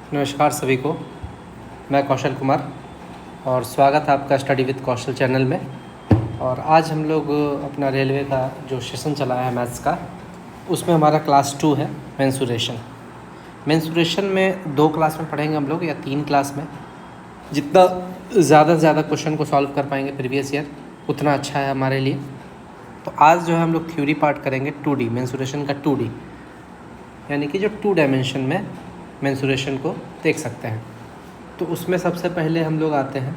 नमस्कार सभी को। मैं कौशल कुमार और स्वागत है आपका स्टडी विद कौशल चैनल में। और आज हम लोग अपना रेलवे का जो सेशन चला है मैथ्स का, उसमें हमारा क्लास 2 है मेंसुरेशन। मेंसुरेशन में 2 क्लास में पढ़ेंगे हम लोग या 3 क्लास में। जितना ज़्यादा से ज़्यादा क्वेश्चन को सॉल्व कर पाएंगे प्रीवियस ईयर, उतना अच्छा है हमारे लिए। तो आज जो है हम लोग थ्योरी पार्ट करेंगे 2D मेंसुरेशन का 2D, यानी कि जो 2 डायमेंशन में मेंसुरेशन को देख सकते हैं। तो उसमें सबसे पहले हम लोग आते हैं,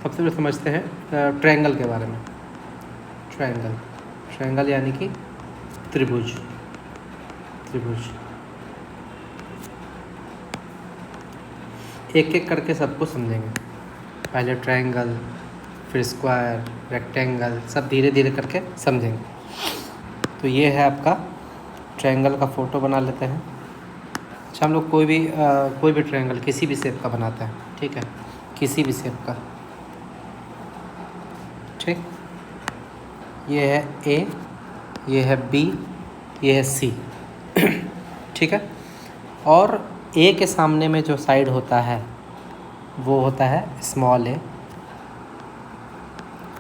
सबसे पहले समझते हैं ट्रायंगल के बारे में। ट्रायंगल यानी कि त्रिभुज। एक एक करके सबको समझेंगे। पहले ट्रायंगल, फिर स्क्वायर, रेक्टेंगल, सब धीरे धीरे करके समझेंगे। तो ये है आपका ट्रायंगल का फ़ोटो बना लेते हैं। अच्छा, हम लोग कोई भी ट्रायंगल किसी भी शेप का बनाते हैं, ठीक है, किसी भी शेप का, ठीक। ये है ए, ये है बी, ये है सी, ठीक है। और ए के सामने में जो साइड होता है वो होता है स्मॉल ए,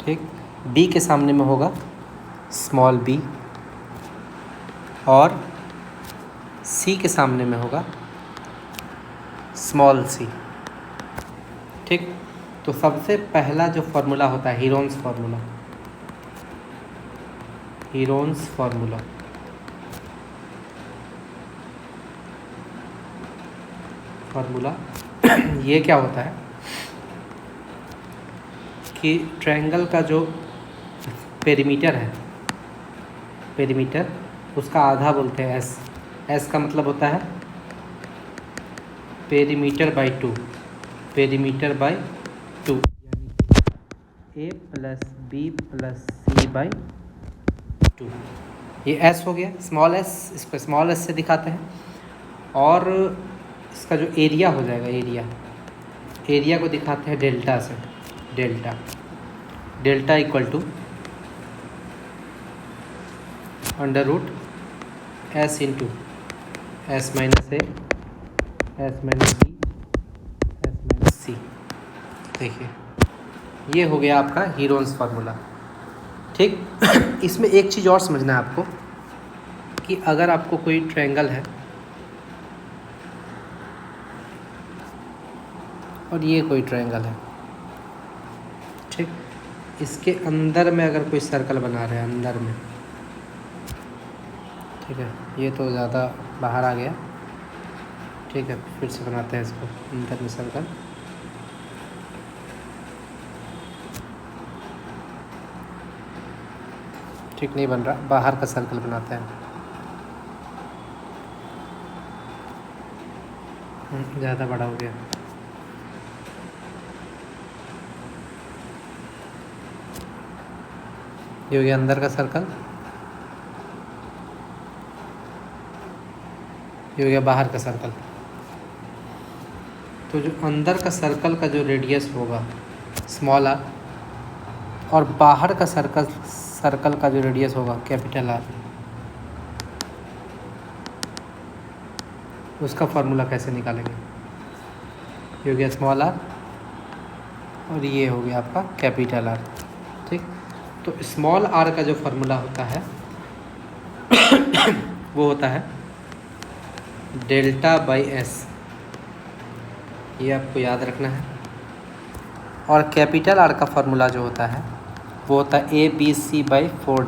ठीक। बी के सामने में होगा स्मॉल बी और सी के सामने में होगा स्मॉल सी, ठीक। तो सबसे पहला जो फार्मूला होता है हीरोन्स फार्मूला ये क्या होता है कि ट्रायंगल का जो पेरीमीटर है, उसका आधा बोलते हैं एस का मतलब होता है पेरीमीटर बाई 2, यानी A plus B plus C by 2। ये एस हो गया, स्मॉल एस, इसको स्मॉल एस से दिखाते हैं। और इसका जो एरिया हो जाएगा, एरिया को दिखाते हैं डेल्टा से। Delta equal to under root S into S minus A, S minus B, S minus C. देखिए, ये हो गया आपका हीरोन्स फार्मूला, ठीक। इसमें एक चीज़ और समझना है आपको कि अगर आपको कोई ट्रायंगल है और ये कोई ट्रायंगल है, ठीक, इसके अंदर में अगर कोई सर्कल बना रहे हैं अंदर में, ठीक है, ये तो ज़्यादा बाहर आ गया, ठीक है, फिर से बनाते हैं इसको अंदर में सर्कल। ठीक नहीं बन रहा, बाहर का सर्कल बनाते हैं। ज़्यादा बड़ा हो गया। ये हो गया अंदर का सर्कल, ये हो गया बाहर का सर्कल। तो जो अंदर का सर्कल का जो रेडियस होगा स्मॉल आर, और बाहर का सर्कल का जो रेडियस होगा कैपिटल आर, उसका फार्मूला कैसे निकालेंगे? ये हो गया स्मॉल आर और ये हो गया आपका कैपिटल आर, ठीक। तो स्मॉल आर का जो फार्मूला होता है वो होता है डेल्टा बाई एस, ये आपको याद रखना है। और कैपिटल आर का फार्मूला जो होता है वो होता है A B C by 4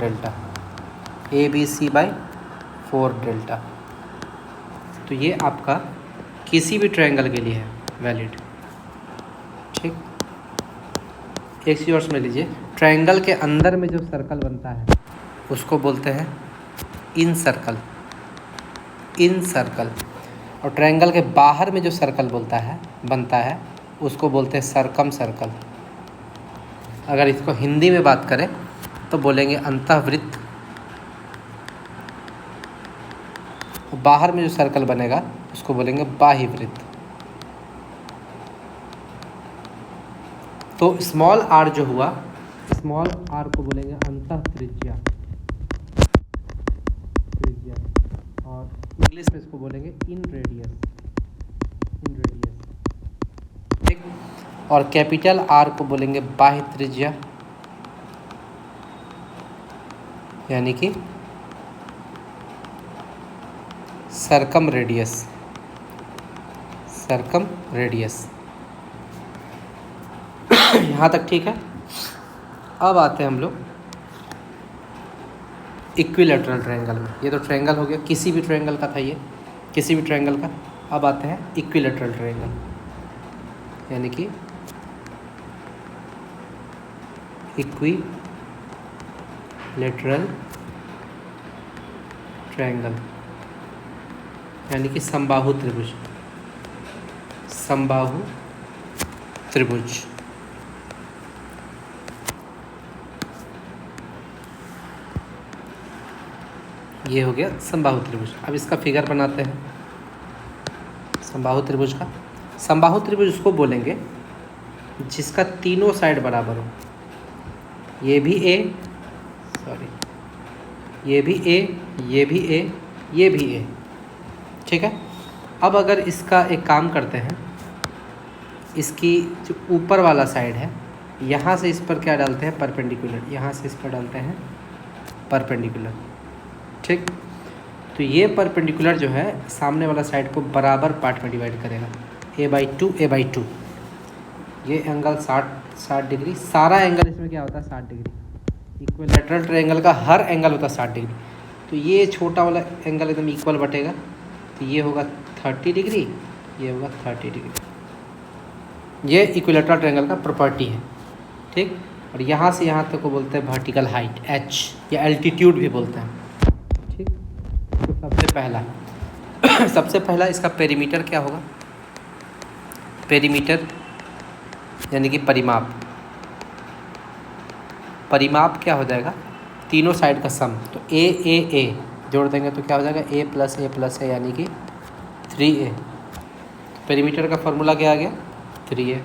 delta. तो ये आपका किसी भी ट्रायंगल के लिए है वैलिड, ठीक। एक चीज़ और समझ लीजिए, ट्रायंगल के अंदर में जो सर्कल बनता है उसको बोलते हैं इन सर्कल, और ट्रायंगल के बाहर में जो सर्कल बनता है उसको बोलते हैं सरकम सर्कल। अगर इसको हिंदी में बात करें तो बोलेंगे अंतःवृत्त। बाहर में जो सर्कल बनेगा उसको बोलेंगे बाह्य वृत्त। तो स्मॉल आर जो हुआ, स्मॉल आर को बोलेंगे अंतः त्रिज्या, और इंग्लिश में इसको बोलेंगे इन रेडियस। और कैपिटल आर को बोलेंगे बाह्य त्रिज्या, यानी कि सरकम रेडियस। सरकम रेडियस यहाँ तक ठीक है। अब आते हैं हम लोग इक्विलैटरल ट्रायंगल में। ये तो ट्रायंगल हो गया, किसी भी ट्रायंगल का था ये, किसी भी ट्रायंगल का। अब आते हैं इक्विलैटरल ट्रायंगल, यानी कि इक्विलैटरल ट्रायंगल, यानी कि समबाहु त्रिभुज। समबाहु त्रिभुज ये हो गया समबाहु त्रिभुज। अब इसका फिगर बनाते हैं समबाहु त्रिभुज का। समबाहु त्रिभुज उसको बोलेंगे जिसका तीनों साइड बराबर हो। ये भी ए, सॉरी, ये भी ए, ये भी ए, ये भी ए, ठीक है। अब अगर इसका एक काम करते हैं, इसकी जो ऊपर वाला साइड है, यहाँ से इस पर क्या डालते हैं, परपेंडिकुलर। यहाँ से इस पर डालते हैं परपेंडिकुलर, ठीक। तो ये परपेंडिकुलर जो है सामने वाला साइड को बराबर पार्ट में डिवाइड करेगा, a/2 a/2। ये एंगल 60 डिग्री, सारा एंगल इसमें क्या होता है, 60 डिग्री। इक्विलैटरल ट्रायंगल का हर एंगल होता है 60 डिग्री। तो ये छोटा वाला एंगल एकदम इक्वल बटेगा, तो ये होगा 30 डिग्री, ये होगा 30 डिग्री। ये इक्विलैटरल ट्रायंगल का प्रॉपर्टी है, ठीक। और यहाँ से यहाँ तक को बोलते हैं वर्टिकल हाइट, h, या एल्टीट्यूड भी बोलते हैं, ठीक। तो सबसे पहला इसका पेरीमीटर क्या होगा, पेरीमीटर यानी कि परिमाप। परिमाप क्या हो जाएगा, तीनों साइड का सम। तो ए जोड़ देंगे तो क्या हो जाएगा, a + a यानी कि 3a। पेरीमीटर का फॉर्मूला क्या आ गया, 3a।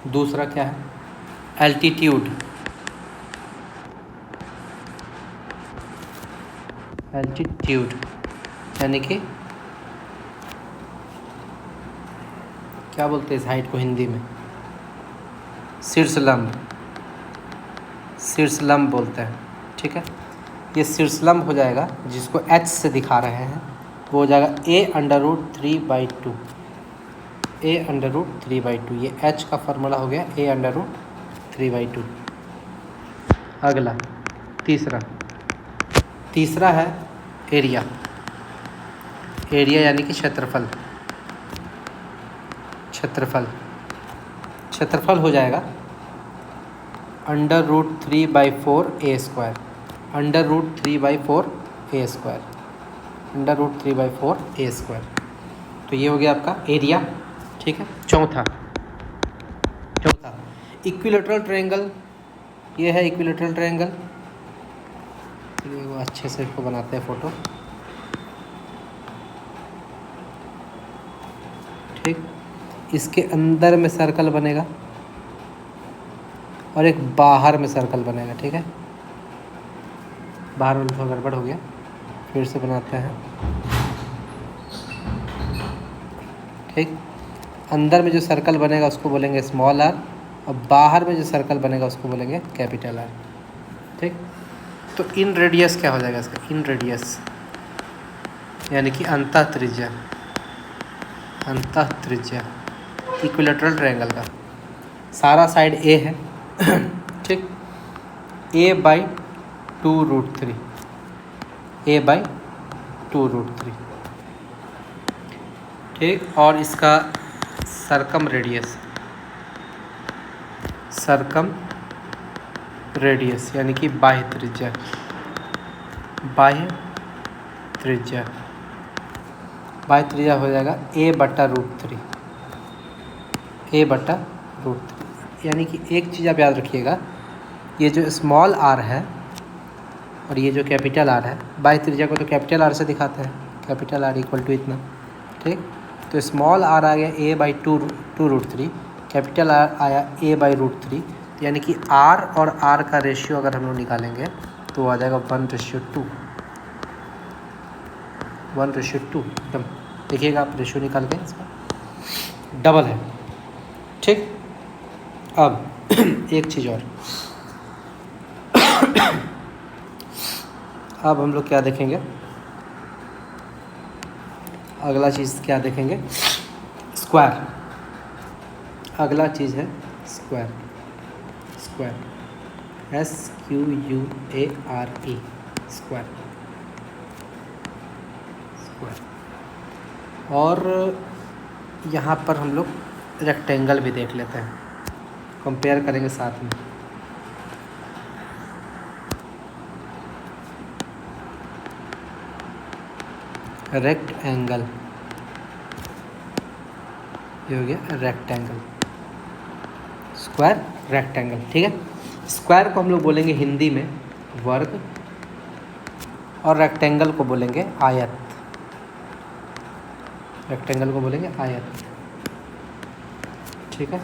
दूसरा क्या है, एल्टीट्यूड। एल्टीट्यूड यानी कि क्या बोलते हैं इस हाइट को हिंदी में, शीर्षलंब। शीर्षलंब बोलते हैं, ठीक है। ये शीर्षलंब हो जाएगा, जिसको h से दिखा रहे हैं, वो हो जाएगा a√3/2। a√3/2, ये h का फॉर्मूला हो गया a√3/2। अगला तीसरा है एरिया। एरिया यानी कि क्षेत्रफल। क्षेत्रफल हो जाएगा √3/4a²। √3/4a²। तो ये हो गया आपका एरिया, ठीक है। चौथा इक्विलैटरल ट्रायंगल। ये है इक्विलैटरल ट्रायंगल। चलिए वो अच्छे से इसको बनाते हैं फ़ोटो, ठीक। इसके अंदर में सर्कल बनेगा और एक बाहर में सर्कल बनेगा, ठीक है। बाहर में थोड़ा गड़बड़ हो गया, फिर से बनाते हैं, ठीक। अंदर में जो सर्कल बनेगा उसको बोलेंगे स्मॉल r, और बाहर में जो सर्कल बनेगा उसको बोलेंगे कैपिटल R, ठीक। तो इन रेडियस क्या हो जाएगा इसका, इन रेडियस यानी कि अंतः त्रिज्या इक्विलैटरल ट्रायंगल का। सारा साइड a है, ठीक। a/2√3, ठीक। और इसका सरकम रेडियस यानी कि बाह्य त्रिज्या। बाह्य त्रिज्या हो जाएगा a/√3। यानी कि एक चीज़ आप याद रखिएगा, ये जो स्मॉल r है और ये जो कैपिटल R है, बाह्य त्रिज्या को तो कैपिटल R से दिखाते हैं, कैपिटल R = इतना, ठीक। तो स्मॉल r आ गया a/2√3, कैपिटल R आया a/√3। यानी कि r और r का रेशियो अगर हम लोग निकालेंगे तो आ जाएगा 1:2। 1:2 एकदम, देखिएगा आप रेशियो निकाल के इसका। डबल है। ठीक, अब एक चीज़ और, अब हम लोग क्या देखेंगे, अगला चीज़ क्या देखेंगे, स्क्वायर। अगला चीज़ है square. Square, SQUARE, square. Square, और यहाँ पर हम लोग रेक्टेंगल भी देख लेते हैं, कंपेयर करेंगे साथ में। रेक्टेंगल, ये हो गया रेक्टेंगल, स्क्वायर रेक्टेंगल। ठीक है, स्क्वायर को हम लोग बोलेंगे हिंदी में वर्ग, और रेक्टेंगल को बोलेंगे आयत। रेक्टेंगल को बोलेंगे आयत। ठीक है,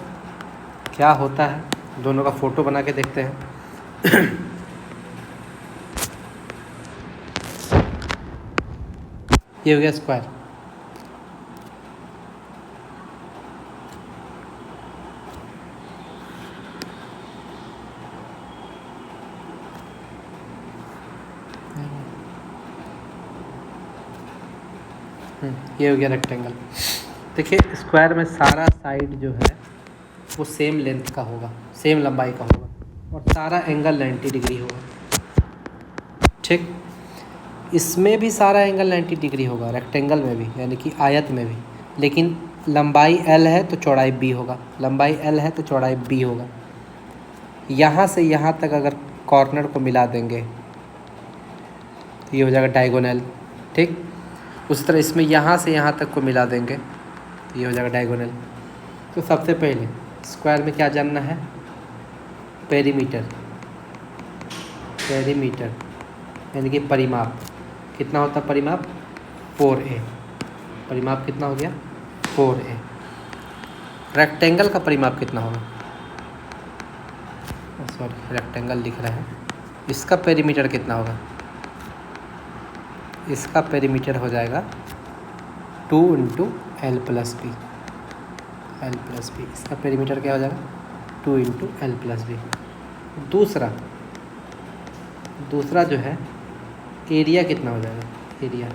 क्या होता है दोनों का फ़ोटो बना के देखते हैं। ये हो गया स्क्वायर। ये हो गया रेक्टेंगल। देखिए, स्क्वायर में सारा साइड जो है वो सेम लेंथ का होगा, सेम लंबाई का होगा, और सारा एंगल 90 डिग्री होगा। ठीक, इसमें भी सारा एंगल 90 डिग्री होगा, रेक्टेंगल में भी, यानी कि आयत में भी, लेकिन लंबाई L है तो चौड़ाई B होगा, लंबाई L है तो चौड़ाई B होगा। यहाँ से यहाँ तक अगर कॉर्नर को मिला देंगे तो ये हो जाएगा डायगोनल। ठीक, उसी तरह इसमें यहाँ से यहाँ तक को मिला देंगे तो ये हो जाएगा डायगोनल। तो सबसे पहले स्क्वायर में क्या जानना है, पेरीमीटर। पेरीमीटर यानी कि परिमाप, कितना होता है परिमाप, 4A। परिमाप कितना हो गया, 4A। रेक्टेंगल का परिमाप कितना होगा, सॉरी रेक्टेंगल लिख रहा है, इसका पेरीमीटर कितना होगा, इसका पेरीमीटर हो जाएगा 2 × L + B। L + B, इसका पेरीमीटर क्या हो जाएगा, 2 × L + B। दूसरा जो है एरिया कितना हो जाएगा, एरिया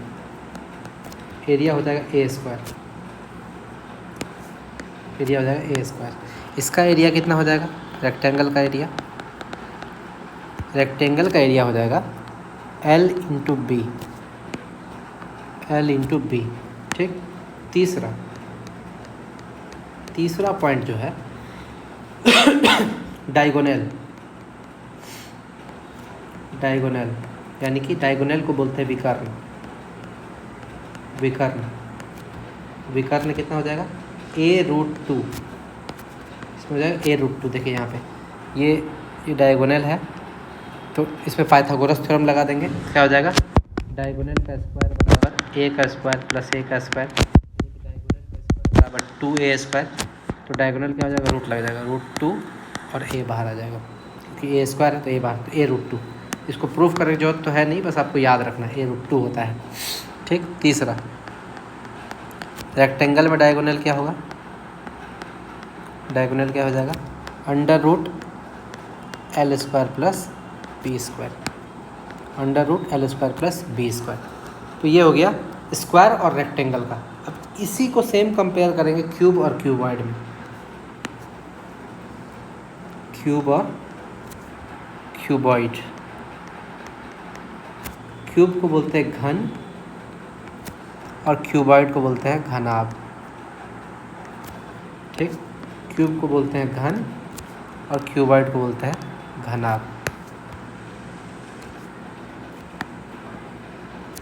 हो जाएगा A²। एरिया हो जाएगा A²। इसका एरिया कितना हो जाएगा, रेक्टेंगल का एरिया, रेक्टेंगल का एरिया हो जाएगा L × B। L × B। ठीक, तीसरा पॉइंट जो है डायगोनल। यानी कि डायगोनल को बोलते हैं विकर्ण। विकर्ण कितना हो जाएगा, A√2। इसमें हो जाएगा A√2। देखिए यहाँ पे ये डायगोनल है, तो इसमें पाइथागोरस थ्योरम लगा देंगे। क्या हो जाएगा, डायगोनल का स्क्वायर बराबर A का स्क्वायर प्लस A का स्क्वायर, डायगोनल का स्क्वायर बराबर 2A²। तो डायगोनल क्या हो जाएगा, रूट लग जाएगा, √2 और A बाहर आ जाएगा, क्योंकि A² है तो A बाहर, तो A√2। इसको प्रूफ करने की जरूरत तो है नहीं, बस आपको याद रखना है A√2 होता है। ठीक, तीसरा रेक्टेंगल में डायगोनल क्या होगा, डायगोनल क्या हो जाएगा, √L² + B², √L² + B²। तो ये हो गया स्क्वायर और रेक्टेंगल का। अब इसी को सेम कंपेयर करेंगे क्यूब और क्यूबॉइड में। क्यूब और क्यूबॉइड, क्यूब को बोलते हैं घन और क्यूबॉइड को बोलते हैं घनाभ। ठीक, क्यूब को बोलते हैं घन और क्यूबॉइड को बोलते हैं घनाभ।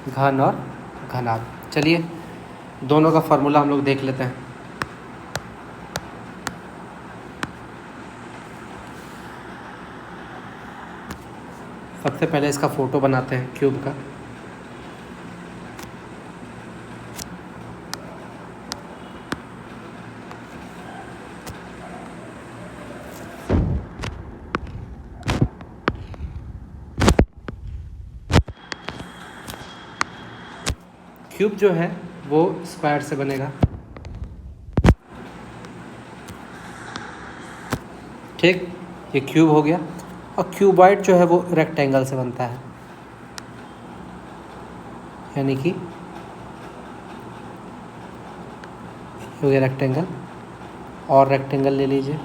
घन और घनाभ। चलिए दोनों का फार्मूला हम लोग देख लेते हैं। सबसे पहले इसका फ़ोटो बनाते हैं क्यूब का। क्यूब जो है वो स्क्वायर से बनेगा, ठीक, ये क्यूब हो गया। और क्यूबॉइड जो है वो रेक्टेंगल से बनता है, यानी कि हो गया रेक्टेंगल। और रेक्टेंगल ले लीजिए,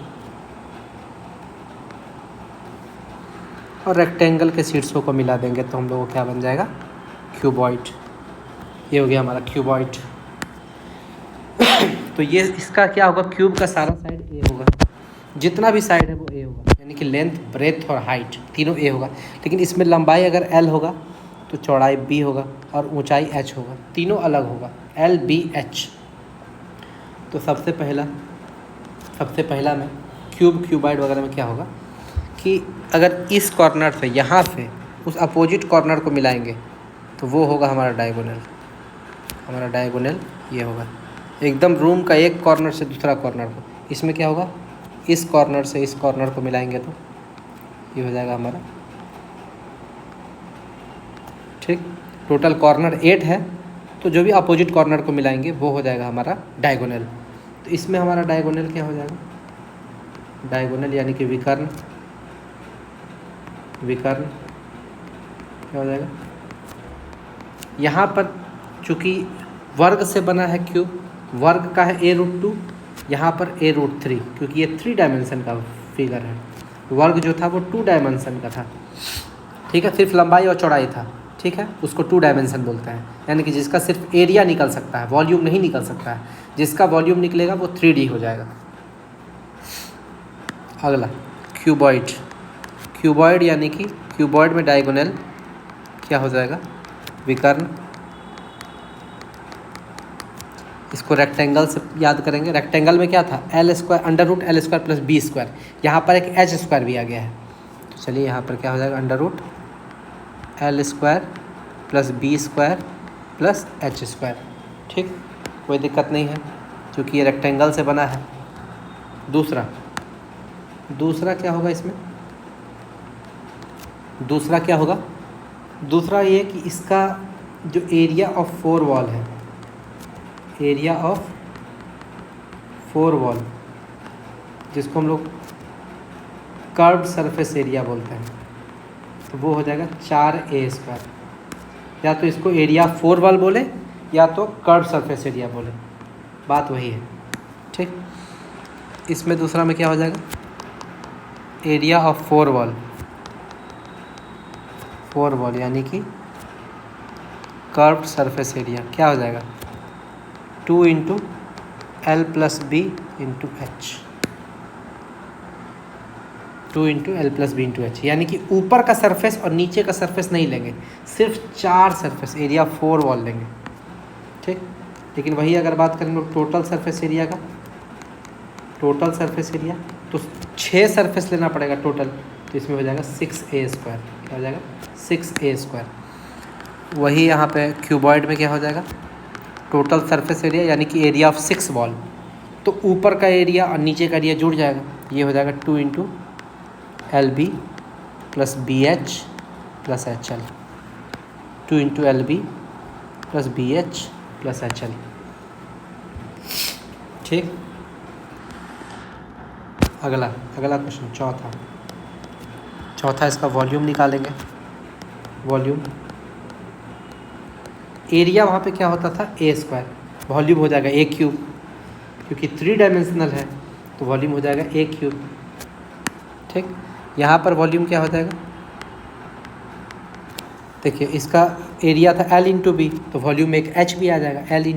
और रेक्टेंगल के शीर्षों को मिला देंगे तो हम लोगों को क्या बन जाएगा, क्यूबॉइड। ये हो गया हमारा क्यूबॉइड। तो ये इसका क्या होगा, क्यूब का सारा साइड ए होगा, जितना भी साइड है वो ए होगा, यानी कि लेंथ, ब्रेथ और हाइट तीनों ए होगा। लेकिन इसमें लंबाई अगर एल होगा तो चौड़ाई बी होगा और ऊंचाई एच होगा, तीनों अलग होगा, एल बी एच। तो सबसे पहला में क्यूबॉइड वगैरह में क्या होगा कि अगर इस कॉर्नर से यहाँ से उस अपोजिट कॉर्नर को मिलाएंगे तो वो होगा हमारा डायगोनल। हमारा डायगोनल ये होगा, एकदम रूम का एक कॉर्नर से दूसरा कॉर्नर को। इसमें क्या होगा, इस कॉर्नर से इस कॉर्नर को मिलाएंगे तो ये हो जाएगा हमारा, ठीक। टोटल कॉर्नर 8 है, तो जो भी अपोजिट कॉर्नर को मिलाएंगे वो हो जाएगा हमारा डायगोनल। तो इसमें हमारा डायगोनल क्या हो जाएगा, डायगोनल यानी कि विकर्ण क्या हो जाएगा। यहाँ पर चूँकि वर्ग से बना है क्यूब, वर्ग का है a√2, यहाँ पर a√3, क्योंकि ये 3 डायमेंशन का फिगर है। वर्ग जो था वो 2 डायमेंशन का था, ठीक है, सिर्फ लंबाई और चौड़ाई था, ठीक है, उसको 2 डायमेंशन बोलते हैं। यानी कि जिसका सिर्फ एरिया निकल सकता है, वॉल्यूम नहीं निकल सकता है। जिसका वॉल्यूम निकलेगा वो 3D हो जाएगा। अगला क्यूबॉइड यानी कि क्यूबॉइड में डायगोनल क्या हो जाएगा, विकर्ण। इसको रेक्टेंगल से याद करेंगे। रेक्टेंगल में क्या था, l² √l² + b²। यहाँ पर एक h² भी आ गया है, तो चलिए यहाँ पर क्या हो जाएगा, √l² + b² + h²। ठीक, कोई दिक्कत नहीं है क्योंकि ये रेक्टेंगल से बना है। दूसरा क्या होगा इसमें, दूसरा ये कि इसका जो एरिया ऑफ 4 वॉल है, एरिया ऑफ 4 वॉल, जिसको हम लोग कर्व्ड सरफेस एरिया बोलते हैं, तो वो हो जाएगा 4a²। या तो इसको एरिया 4 वॉल बोले या तो कर्व्ड सरफेस एरिया बोले, बात वही है। ठीक, इसमें दूसरा में क्या हो जाएगा, एरिया ऑफ 4 वॉल यानी कि कर्व्ड सरफेस एरिया क्या हो जाएगा, 2 × l + b × h, 2 × l + b × h। यानी कि ऊपर का सरफेस और नीचे का सरफेस नहीं लेंगे, सिर्फ 4 सरफेस एरिया 4 वॉल लेंगे। ठीक, लेकिन वही अगर बात करें लोग टोटल सरफेस एरिया का, तो 6 सरफेस लेना पड़ेगा टोटल, तो इसमें हो जाएगा 6a²। क्या हो जाएगा, 6a²। वही यहाँ पे क्यूबॉइड में क्या हो जाएगा, टोटल सरफेस एरिया यानी कि एरिया ऑफ 6 वॉल, तो ऊपर का एरिया और नीचे का एरिया जुड़ जाएगा, ये हो जाएगा 2 × lb + bh + hl, 2 × lb + bh + hl। ठीक, अगला क्वेश्चन, चौथा इसका वॉल्यूम निकालेंगे। वॉल्यूम एरिया वहाँ पे क्या होता था, a², वॉल्यूम हो जाएगा a³, क्योंकि 3 डायमेंशनल है तो वॉल्यूम हो जाएगा a³। ठीक, यहाँ पर वॉल्यूम क्या हो जाएगा, देखिए इसका एरिया था l × b, तो वॉल्यूम में एक h भी आ जाएगा, l ×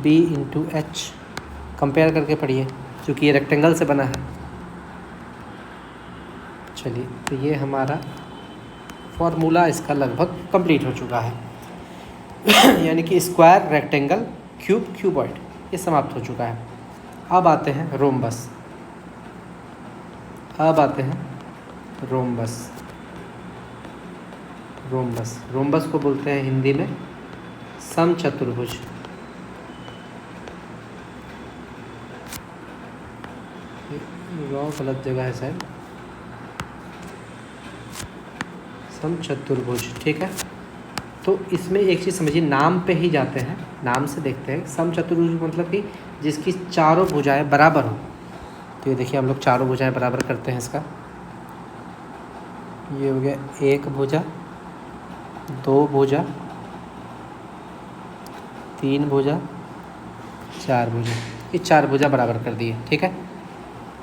b × h। कंपेयर करके पढ़िए क्योंकि ये रेक्टेंगल से बना है। चलिए, तो ये हमारा फॉर्मूला इसका लगभग कंप्लीट हो चुका है। यानी कि स्क्वायर, रेक्टेंगल, क्यूबॉइड ये समाप्त हो चुका है। अब आते हैं रोम्बस। रोम्बस को बोलते हैं हिंदी में समचतुर्भुज। गलत जगह है शायद, समचतुर्भुज। ठीक है, तो इसमें एक चीज़ समझिए, नाम पे ही जाते हैं, नाम से देखते हैं। समचतुर्भुज मतलब कि जिसकी चारों भुजाएं बराबर हो, तो ये देखिए हम लोग चारों भुजाएं बराबर करते हैं इसका। ये हो गया 1 भुजा, 2 भुजा, 3 भुजा, 4 भुजा। ये 4 भुजा बराबर कर दिए, ठीक है।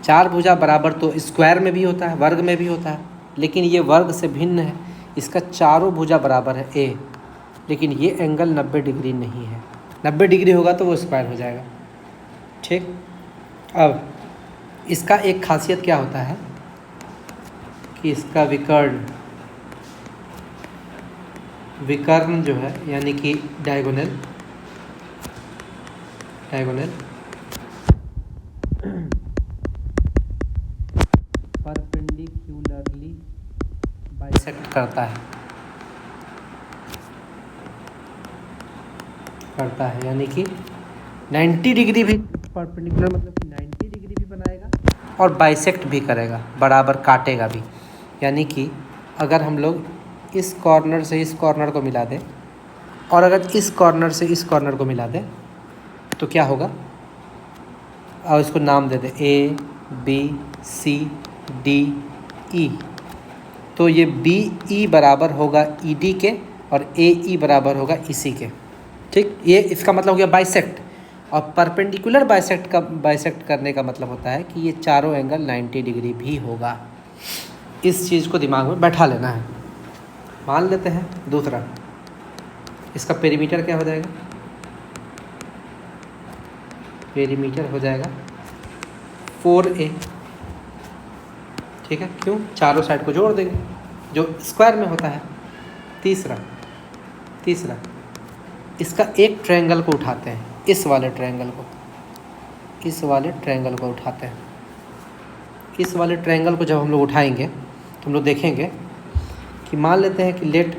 4 भुजा बराबर तो स्क्वायर में भी होता है, वर्ग में भी होता है, लेकिन ये वर्ग से भिन्न है। इसका चारों भुजा बराबर है ए, लेकिन ये एंगल 90 डिग्री नहीं है। 90 डिग्री होगा तो वो स्क्वायर हो जाएगा, ठीक। अब इसका एक खासियत क्या होता है कि इसका विकर्ण जो है, यानी कि डायगोनल परपेंडिकुलरली बाइसेक्ट करता है, यानी कि 90 डिग्री भी परपेंडिकुलर मतलब कि 90 डिग्री भी बनाएगा और बाइसेक्ट भी करेगा, बराबर काटेगा भी। यानी कि अगर हम लोग इस कॉर्नर से इस कॉर्नर को मिला दें और अगर इस कॉर्नर से इस कॉर्नर को मिला दें तो क्या होगा, और इसको नाम दे दें ए बी सी डी ई, तो ये बी ई बराबर होगा ई डी के और ए ई बराबर होगा ई सी के, ठीक। ये इसका मतलब हो गया बाइसेक्ट। और परपेंडिकुलर बाइसेक्ट करने का मतलब होता है कि ये चारों एंगल 90 डिग्री भी होगा। इस चीज़ को दिमाग में बैठा लेना है। मान लेते हैं दूसरा, इसका पेरीमीटर क्या हो जाएगा, पेरीमीटर हो जाएगा 4a, ठीक है। क्यों, चारों साइड को जोड़ देंगे जो स्क्वायर में होता है। तीसरा इसका एक ट्रायंगल को उठाते हैं, इस वाले ट्रायंगल को उठाते हैं। इस वाले ट्रायंगल को जब हम लोग उठाएंगे तो हम लोग देखेंगे कि मान लेते हैं कि let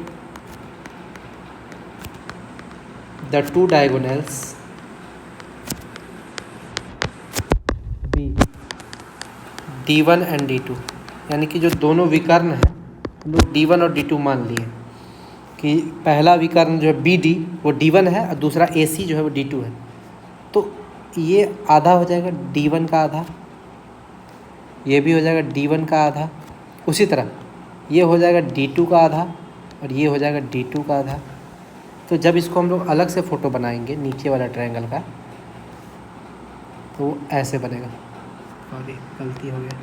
the 2 diagonals be D1 and D2, यानी कि जो दोनों विकर्ण हैं हम लोग D1 और D2 मान लिए कि पहला विकर्ण जो है BD वो D1 है और दूसरा AC जो है वो D2 है। तो ये आधा हो जाएगा D1 का आधा, ये भी हो जाएगा D1 का आधा, उसी तरह ये हो जाएगा D2 का आधा और ये हो जाएगा D2 का आधा। तो जब इसको हम लोग अलग से फ़ोटो बनाएंगे नीचे वाला ट्रायंगल का तो वो ऐसे बनेगा। और ये गलती हो गया,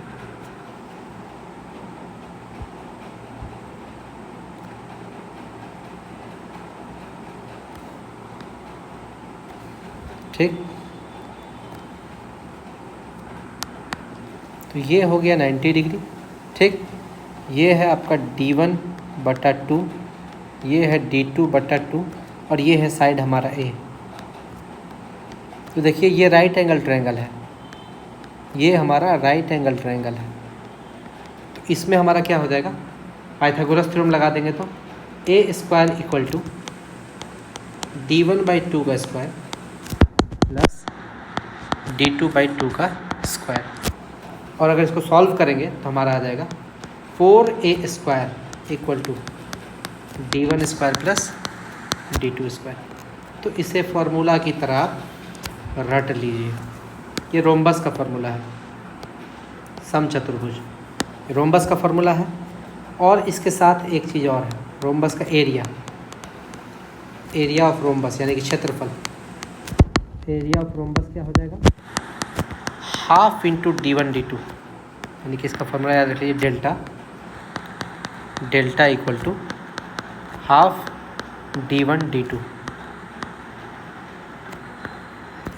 ठीक। तो ये हो गया 90 डिग्री, ठीक। ये है आपका D1/2, ये है D2/2 और ये है साइड हमारा A। तो देखिए ये राइट एंगल ट्रायंगल है, ये हमारा राइट एंगल ट्रायंगल है। तो इसमें हमारा क्या हो जाएगा, पाइथागोरस थ्योरम लगा देंगे तो A² = D1/2 का स्क्वायर प्लस D2/2 का स्क्वायर। और अगर इसको सॉल्व करेंगे तो हमारा आ जाएगा 4A² = D1² प्लस D2²। तो इसे फार्मूला की तरह आप रट लीजिए। ये रोम्बस का फार्मूला है, समचतुर्भुज रोम्बस का फार्मूला है। और इसके साथ एक चीज़ और है, रोम्बस का एरिया ऑफ रोम्बस यानी कि क्षेत्रफल। एरिया ऑफ रोम्बस क्या हो जाएगा, ½ × D1 D2, यानी कि इसका फार्मूला याद रख लीजिए, डेल्टा = ½ D1 D2,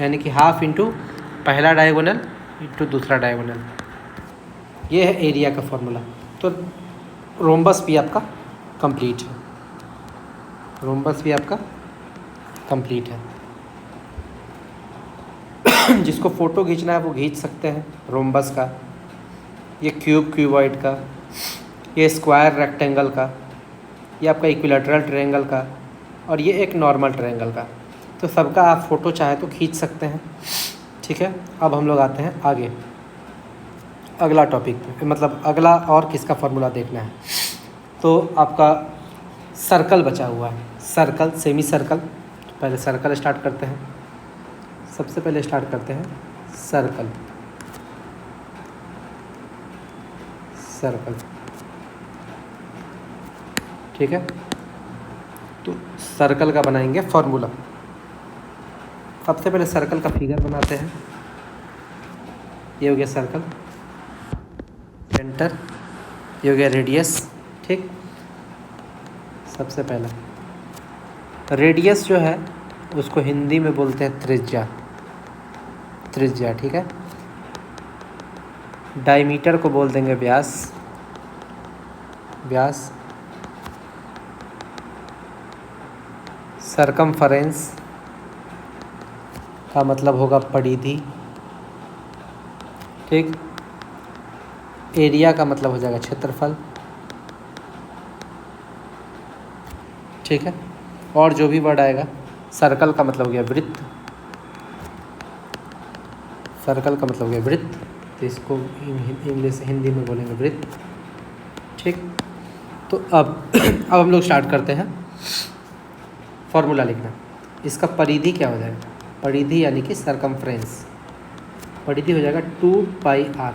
यानी कि ½ × पहला डायगोनल × दूसरा डायगोनल। ये है एरिया का फार्मूला। तो रोम्बस भी आपका कंप्लीट है, जिसको फ़ोटो खींचना है वो खींच सकते हैं रोम्बस का, ये क्यूबॉइड का, ये स्क्वायर रेक्टेंगल का, ये आपका इक्विलैटरल ट्रायंगल का और ये एक नॉर्मल ट्रायंगल का। तो सबका आप फ़ोटो चाहे तो खींच सकते हैं, ठीक है। अब हम लोग आते हैं आगे अगला टॉपिक पे, मतलब अगला और किसका फार्मूला देखना है। तो आपका सर्कल बचा हुआ है, सर्कल, सेमी सर्कल। पहले सर्कल स्टार्ट करते हैं, सबसे पहले स्टार्ट करते हैं सर्कल। सर्कल। ठीक है, तो सर्कल का बनाएंगे फॉर्मूला। सबसे पहले सर्कल का फिगर बनाते हैं। ये हो गया सर्कल, सेंटर, ये हो गया रेडियस। ठीक, सबसे पहला रेडियस जो है उसको हिंदी में बोलते हैं त्रिज्या, त्रिज्या। ठीक है, डायमीटर को बोल देंगे व्यास, व्यास। सरकमफरेंस का मतलब होगा परिधि। ठीक, एरिया का मतलब हो जाएगा क्षेत्रफल। ठीक है, और जो भी वर्ड आएगा, सर्कल का मतलब हो गया वृत्त, सर्कल का मतलब हो गया वृत्त, तो इसको इंग्लिश हिंदी में बोलेंगे वृत्त। ठीक, तो अब हम लोग स्टार्ट करते हैं फॉर्मूला लिखना। इसका परिधि क्या हो जाएगा? परिधि यानी कि सरकमफ्रेंस, परिधि हो जाएगा 2πr।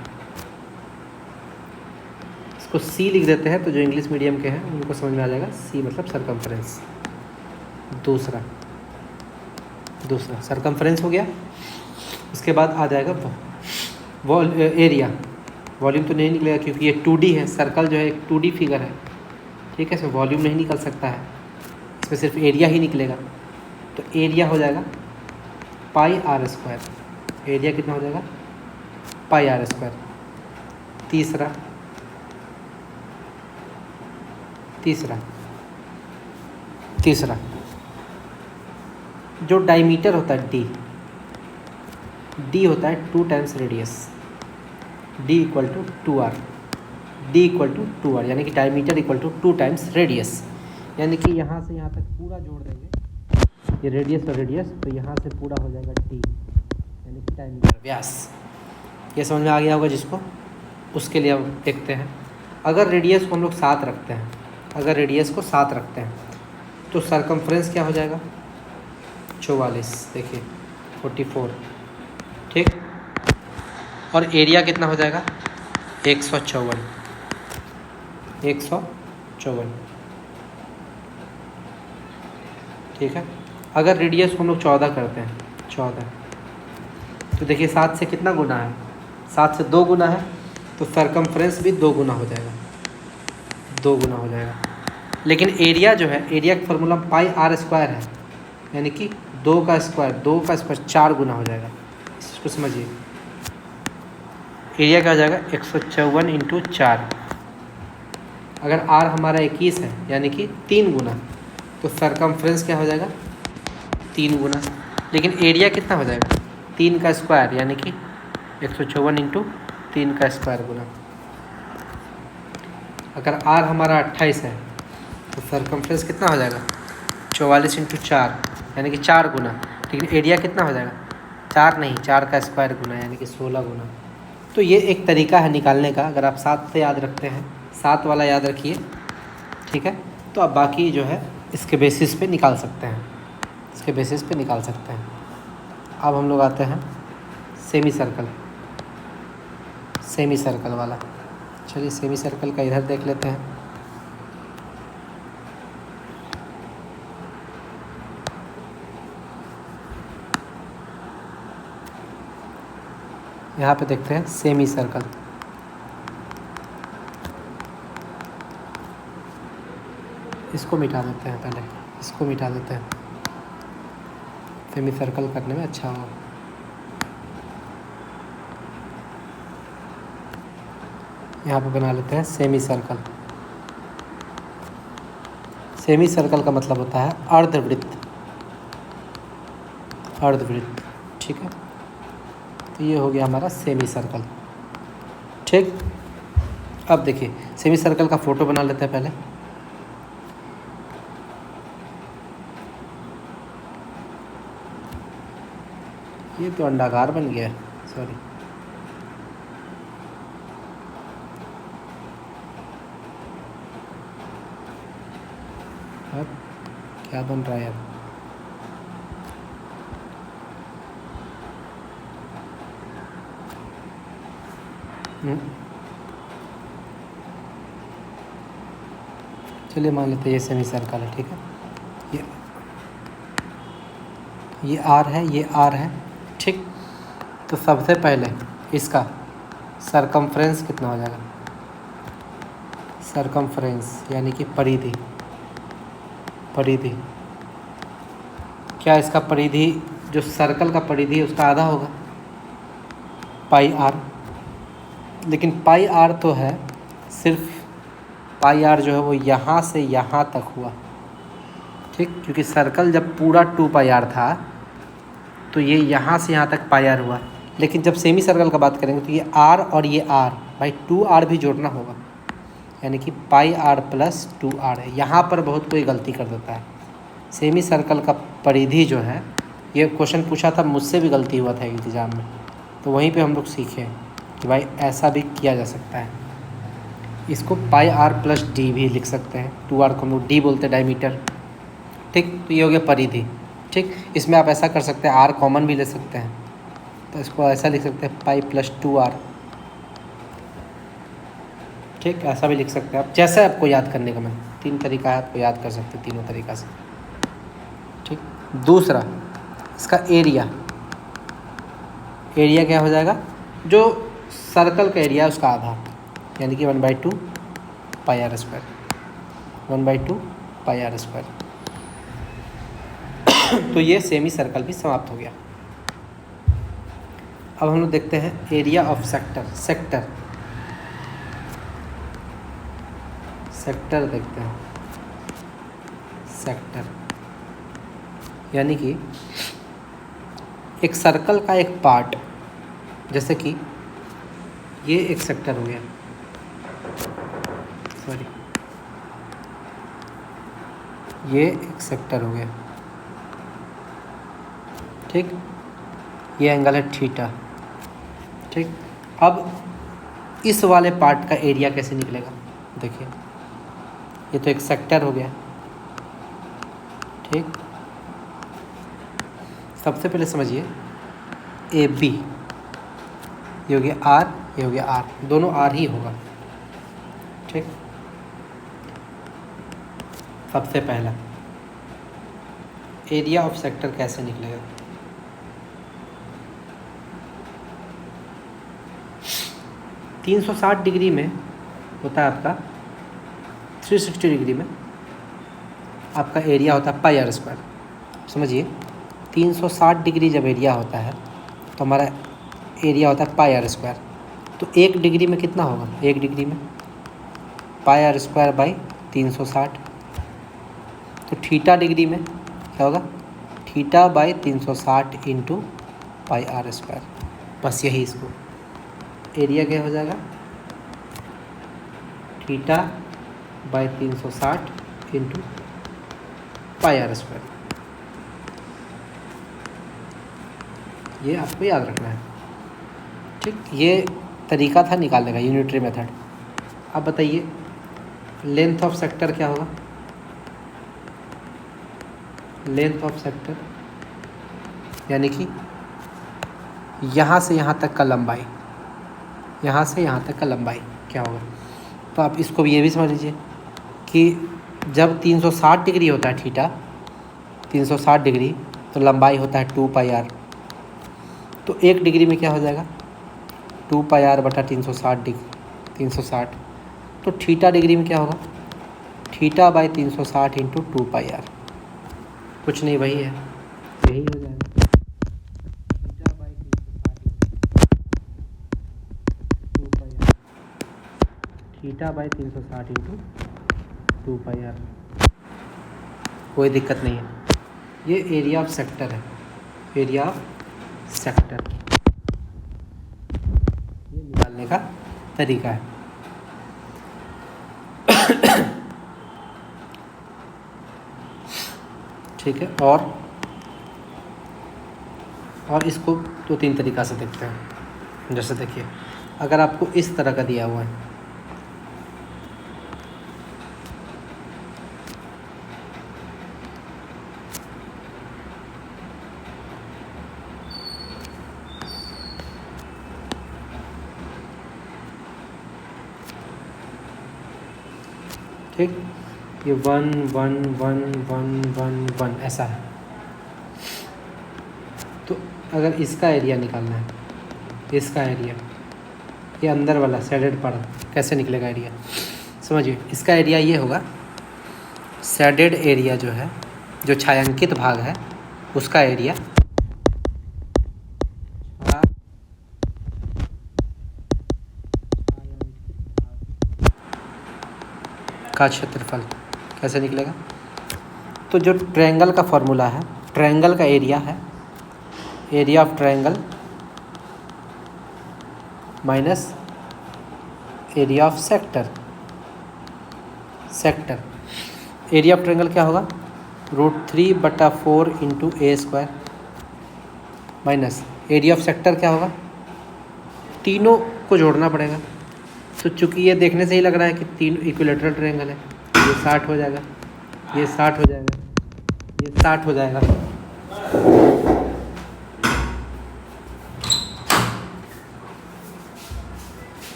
इसको सी लिख देते हैं, तो जो इंग्लिश मीडियम के हैं उनको समझ में आ जाएगा। सी मतलब सरकमफ्रेंस। दूसरा सरकमफ्रेंस हो गया। उसके बाद आ जाएगा एरिया। वॉल्यूम तो नहीं निकलेगा क्योंकि ये 2D है, सर्कल जो है एक 2D फिगर है। ठीक है, इसमें वॉल्यूम नहीं निकल सकता है, इसमें सिर्फ एरिया ही निकलेगा। तो एरिया हो जाएगा πr²। एरिया कितना हो जाएगा? πr²। तीसरा जो डायमीटर होता है डी होता है 2 times radius. d equal to 2r, d equal to 2r, यानी कि diameter equal to 2 times radius. यानी कि यहाँ से यहाँ तक पूरा जोड़ देंगे, ये रेडियस और रेडियस, तो यहाँ से पूरा हो जाएगा d, यानी कि डायमीटर, व्यास। ये समझ में आ गया होगा जिसको, उसके लिए हम देखते हैं। अगर रेडियस को हम लोग 7 रखते हैं, अगर रेडियस को 7 रखते हैं तो सरकमफ्रेंस क्या हो जाएगा? 44। देखिए 44। ठीक, और एरिया कितना हो जाएगा? 154। ठीक है, अगर रेडियस को हम लोग 14 करते हैं, 14, तो देखिए 7 से कितना गुना है? 7 से 2 गुना है, तो सरकमफ्रेंस भी 2 गुना हो जाएगा, 2 गुना हो जाएगा। लेकिन एरिया जो है, एरिया का फॉर्मूला πr² है, यानी कि 2 का स्क्वायर 4 गुना हो जाएगा। इसको समझिए, एरिया क्या हो जाएगा? 154 × 4। अगर r हमारा 21 है, यानी कि 3 गुना, तो सरकमफ्रेंस क्या हो जाएगा? 3 गुना। लेकिन एरिया कितना हो जाएगा? 3 का स्क्वायर, यानी कि 154 × 3 का स्क्वायर गुना। अगर r हमारा 28 है, तो सरकमफ्रेंस कितना हो जाएगा? 44 × 4, यानी कि 4 गुना। लेकिन एरिया कितना हो जाएगा? 4 नहीं, 4 का स्क्वायर गुना, यानी कि 16 गुना। तो ये एक तरीका है निकालने का। अगर आप 7 से याद रखते हैं, 7 वाला याद रखिए। ठीक है, तो आप बाकी जो है इसके बेसिस पे निकाल सकते हैं, इसके बेसिस पे निकाल सकते हैं। अब हम लोग आते हैं सेमी सर्कल वाला। चलिए सेमी सर्कल का इधर देख लेते हैं। यहाँ पे देखते हैं सेमी सर्कल। इसको मिटा देते हैं, पहले इसको मिटा देते हैं, सेमी सर्कल करने में अच्छा हो। यहाँ पे बना लेते हैं सेमी सर्कल। सेमी सर्कल का मतलब होता है अर्धवृत्त, अर्धवृत्त। ठीक है, तो ये हो गया हमारा सेमी सर्कल। ठीक, अब देखिए सेमी सर्कल का फ़ोटो बना लेते हैं पहले। ये तो अंडाकार बन गया, सॉरी। अब क्या बन रहा है अब? चलिए मान लेते हैं ये सेमी सर्कल है, ठीक है। ये आर है, ये आर है, ठीक। तो सबसे पहले इसका सरकमफ्रेंस कितना हो जाएगा, सरकमफ्रेंस यानी कि परिधि। परिधि क्या, इसका परिधि जो सर्कल का परिधि है उसका आधा होगा, पाई आर। लेकिन पाई आर तो है, सिर्फ पाई आर जो है वो यहाँ से यहाँ तक हुआ, ठीक। क्योंकि सर्कल जब पूरा 2 पाई आर था तो ये यहाँ से यहाँ तक पाई आर हुआ। लेकिन जब सेमी सर्कल का बात करेंगे तो ये आर और ये आर, भाई 2 आर भी जोड़ना होगा, यानी कि पाई आर प्लस 2 आर है। यहाँ पर बहुत कोई गलती कर देता है। सेमी सर्कल का परिधि जो है, ये क्वेश्चन पूछा था, मुझसे भी गलती हुआ था एग्जाम में, तो वहीं पे हम लोग सीखे कि भाई ऐसा भी किया जा सकता है। इसको पाई आर प्लस डी भी लिख सकते हैं, 2 आर को हम लोग डी बोलते हैं, डायमीटर, ठीक। तो ये हो गया परिधि, ठीक। इसमें आप ऐसा कर सकते हैं, आर कॉमन भी ले सकते हैं, तो इसको ऐसा लिख सकते हैं पाई प्लस 2 आर, ठीक। ऐसा भी लिख सकते हैं आप, जैसा आपको याद करने का मन। 3 तरीका है, आपको याद कर सकते हैं तीनों तरीका से, ठीक। दूसरा इसका एरिया। एरिया क्या हो जाएगा, जो सर्कल का एरिया है उसका आधा, यानी कि 1/2 pi are square, 1/2 pi are square. तो ये सेमी सर्कल भी समाप्त हो गया। अब हम लोग देखते हैं एरिया ऑफ सेक्टर। सेक्टर देखते हैं। सेक्टर यानी कि एक सर्कल का एक पार्ट, जैसे कि ये एक सेक्टर हो गया, सॉरी ये एक सेक्टर हो गया, ठीक। ये एंगल है थीटा, ठीक। अब इस वाले पार्ट का एरिया कैसे निकलेगा, देखिए ये तो एक सेक्टर हो गया, ठीक। सबसे पहले समझिए ए बी, ये हो गया आर, ये हो गया आर, दोनों आर ही होगा, ठीक। सबसे पहला एरिया ऑफ सेक्टर कैसे निकलेगा, 360 डिग्री में होता है आपका, 360 डिग्री में आपका एरिया होता है पाई आर स्क्वायर। समझिए 360 डिग्री जब एरिया होता है तो हमारा एरिया होता है पाई आर स्क्वायर। तो 1 डिग्री में कितना होगा, 1 डिग्री में पाई आर स्क्वायर बाई 360। तो थीटा डिग्री में क्या होगा, theta by 360 into pi are square. बस यही, इसको एरिया क्या हो जाएगा, theta by 360 into pi are square. ये आपको याद रखना है, ठीक। ये तरीका था निकालने का, यूनिटरी मेथड। अब बताइए लेंथ ऑफ सेक्टर क्या होगा, लेंथ ऑफ सेक्टर यानी कि यहाँ से यहाँ तक का लंबाई, यहाँ से यहाँ तक का लंबाई क्या होगा। तो आप इसको भी ये भी समझ लीजिए कि जब 360 डिग्री होता है थीटा, 360 डिग्री, तो लंबाई होता है 2 पाई आर। तो 1 डिग्री में क्या हो जाएगा, 2 पाई आर बटा 360 डिग्री, 360। तो थीटा डिग्री में क्या होगा, theta by 360 into 2 pi r. कुछ नहीं, वही है, यही हो जाएगा, theta by 360 into 2 pi r, theta by 360 into 2 pi r. कोई दिक्कत नहीं है, ये एरिया ऑफ सेक्टर है, एरिया ऑफ सेक्टर, ये निकालने का तरीका है। ठीक है, और इसको 2-3 तरीक़ा से देखते हैं। जैसे देखिए, अगर आपको इस तरह का दिया हुआ है, ठीक, ये 1 1 1 1 1 1 ऐसा है। तो अगर इसका एरिया निकालना है, इसका एरिया, ये अंदर वाला शेडेड पार्ट कैसे निकलेगा एरिया, समझिए। इसका एरिया ये होगा, शेडेड एरिया जो है, जो छायांकित भाग है, उसका एरिया का क्षेत्रफल कैसे निकलेगा। तो जो ट्रायंगल का फॉर्मूला है, ट्रायंगल का एरिया है area of triangle minus area of sector. Area of triangle क्या होगा, √3/4 into A square minus area of sector क्या होगा, तीनों को जोड़ना पड़ेगा। तो चूंकि ये देखने से ही लग रहा है कि तीन इक्विलेटरल ट्रायंगल है, ये 60 हो जाएगा, ये 60 हो जाएगा, ये 60 हो जाएगा।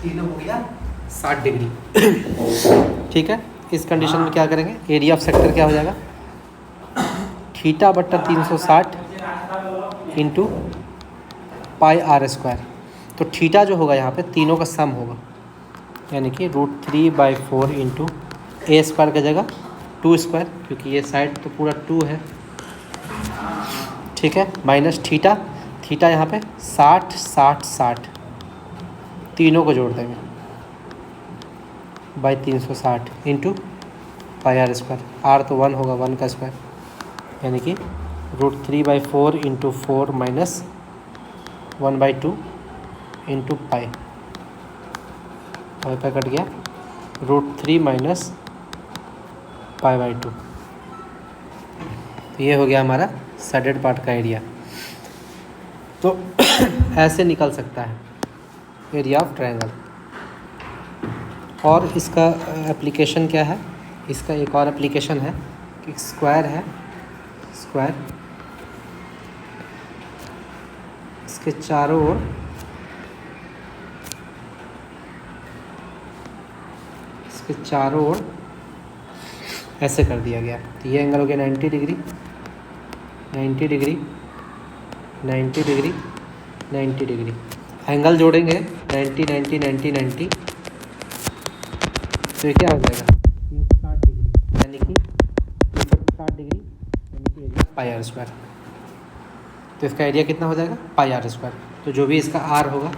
तीनों हो गया 60 डिग्री। ठीक है, इस कंडीशन में क्या करेंगे, एरिया ऑफ सेक्टर क्या हो जाएगा, θ/360 इंटू πr²। तो थीटा जो होगा यहाँ पे तीनों का सम होगा, यानी कि √3/4 इंटू ए स्क्वायर की जगह 2 स्क्वायर, क्योंकि ये साइड तो पूरा 2 है। ठीक है, माइनस थीटा यहाँ पे 60 60 60, तीनों को जोड़ देंगे बाई 360 इंटू πr²। आर तो 1 होगा, 1 का स्क्वायर, यानी कि √3/4 into 4 minus 1/2 into pi cut गया, √3 माइनस π/2। तो ये हो गया हमारा शेडेड पार्ट का एरिया। तो ऐसे निकल सकता है एरिया ऑफ ट्रायंगल। और इसका एप्लीकेशन क्या है, इसका एक और एप्लीकेशन है कि स्क्वायर है, स्क्वायर इसके चारों ओर ऐसे कर दिया गया। तो ये एंगल हो गया 90 degree 90 degree 90 degree 90 degree. Angle जोड़ेंगे 90 90 90 90, तो ये क्या हो जाएगा 360 डिग्री, यानी कि 360 डिग्री, यानी कि एरिया πr²। तो इसका एरिया कितना हो जाएगा πr²। तो जो भी इसका r होगा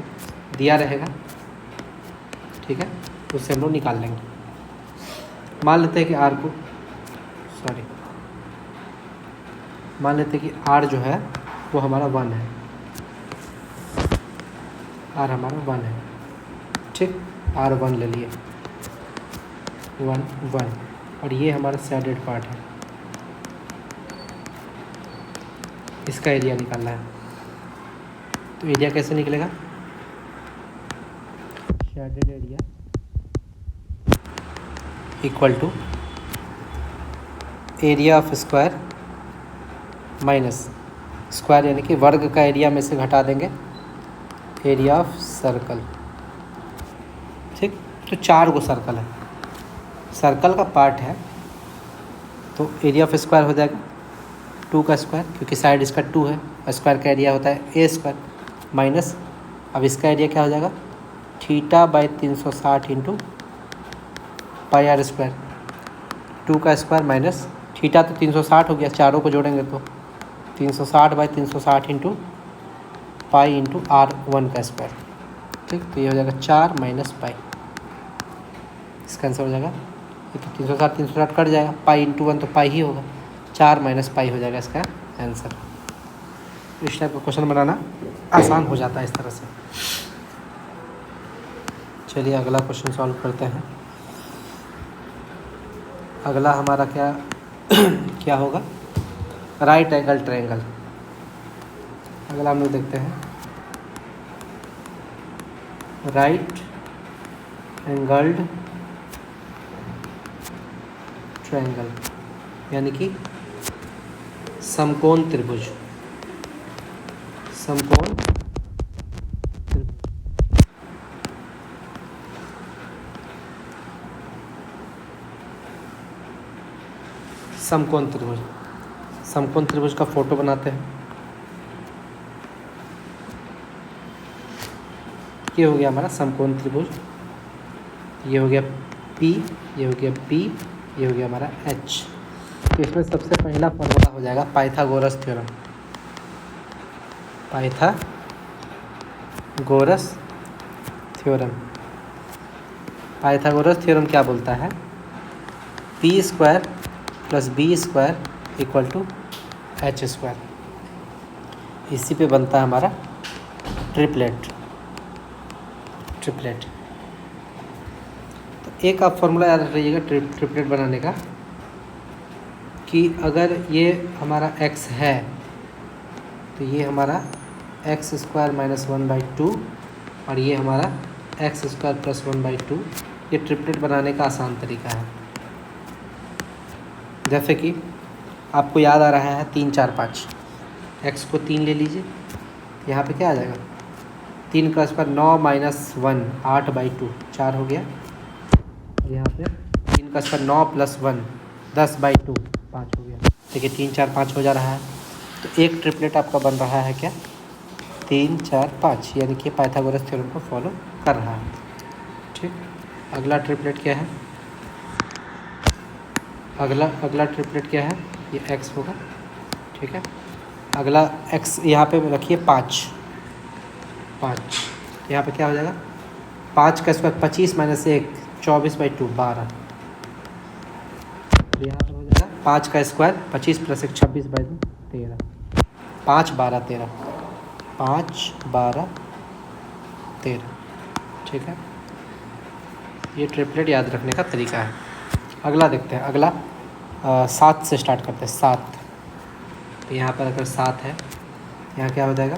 दिया रहेगा, ठीक है, उससे हम लोग निकाल लेंगे। मान लेते हैं कि मान लेते हैं कि r जो है वो हमारा 1 है, r हमारा 1 है। ठीक, r1 ले लिए, 1 1, और ये हमारा शेडेड पार्ट है, इसका एरिया निकालना है। तो एरिया कैसे निकलेगा, shaded area equal to area of square minus square, यानी कि वर्ग का एरिया में से घटा देंगे एरिया ऑफ सर्कल। ठीक, तो 4 गो सर्कल है, सर्कल का पार्ट है, तो एरिया ऑफ स्क्वायर हो जाएगा 2 का स्क्वायर, क्योंकि साइड इसका 2 है, स्क्वायर का एरिया होता है a² माइनस, अब इसका एरिया क्या हो जाएगा θ/360 इंटू πr²। 2 का स्क्वायर माइनस थीटा तो 360 हो गया, चारों को जोड़ेंगे तो 360/360 इंटू पाई इंटू r1 का स्क्वायर। ठीक, तो ये हो जाएगा 4 माइनस पाई, इसका आंसर हो जाएगा, ये तो 360 कट जाएगा, पाई इंटू 1 तो पाई ही होगा, 4 माइनस पाई हो जाएगा इसका आंसर। इस टाइप का क्वेश्चन बनाना आसान हो जाता है इस तरह से। चलिए अगला क्वेश्चन सॉल्व करते हैं। अगला हमारा क्या होगा, राइट एंगल ट्रायंगल। अगला हम लोग देखते हैं राइट एंगल्ड ट्रायंगल, यानी कि समकोण त्रिभुज। समकोण समकोण त्रिभुज। समकोण त्रिभुज का फोटो बनाते हैं। ये हो गया हमारा समकोण त्रिभुज, ये हो गया P, ये हो गया B, ये हो गया हमारा H। तो इसमें सबसे पहला फॉर्मूला हो जाएगा Pythagoras theorem. Pythagoras theorem. Pythagoras theorem क्या बोलता है? p² + b² = h²। इसी पे बनता है हमारा ट्रिपलेट। तो एक आप फॉर्मूला याद रखिएगा ट्रिपलेट बनाने का, कि अगर ये हमारा x है तो ये हमारा x² - 1/2 और ये हमारा x² + 1/2। ये ट्रिपलेट बनाने का आसान तरीका है। जैसे कि आपको याद आ रहा है 3, 4, 5। x को 3 ले लीजिए, यहाँ पे क्या आ जाएगा? 3 का स्क्वायर 9 - 1 8/2 4 हो गया। और यहाँ पे 3 का स्क्वायर 9 + 1 10/2 5 हो गया। देखिए 3, 4, 5 हो जा रहा है। तो एक ट्रिपलेट आपका बन रहा है क्या? 3, 4, 5, यानी कि पाइथागोरस थ्योरम को फॉलो कर रहा है। ठीक, अगला ट्रिपलेट क्या है? अगला ट्रिपलेट क्या है? ये x होगा। ठीक है, अगला x यहाँ पे रखिए 5। यहाँ पे क्या हो जाएगा? 5 का स्क्वायर 25 - 1 24/2 12। यहाँ पर हो जाएगा 5 का स्क्वायर 25 + 1 26/2 13। 5 12 13 5 12 13। ठीक है, ये ट्रिपलेट याद रखने का तरीका है। अगला देखते हैं। अगला 7 से स्टार्ट करते हैं। 7, तो यहाँ पर अगर 7 है, यहाँ क्या हो जाएगा?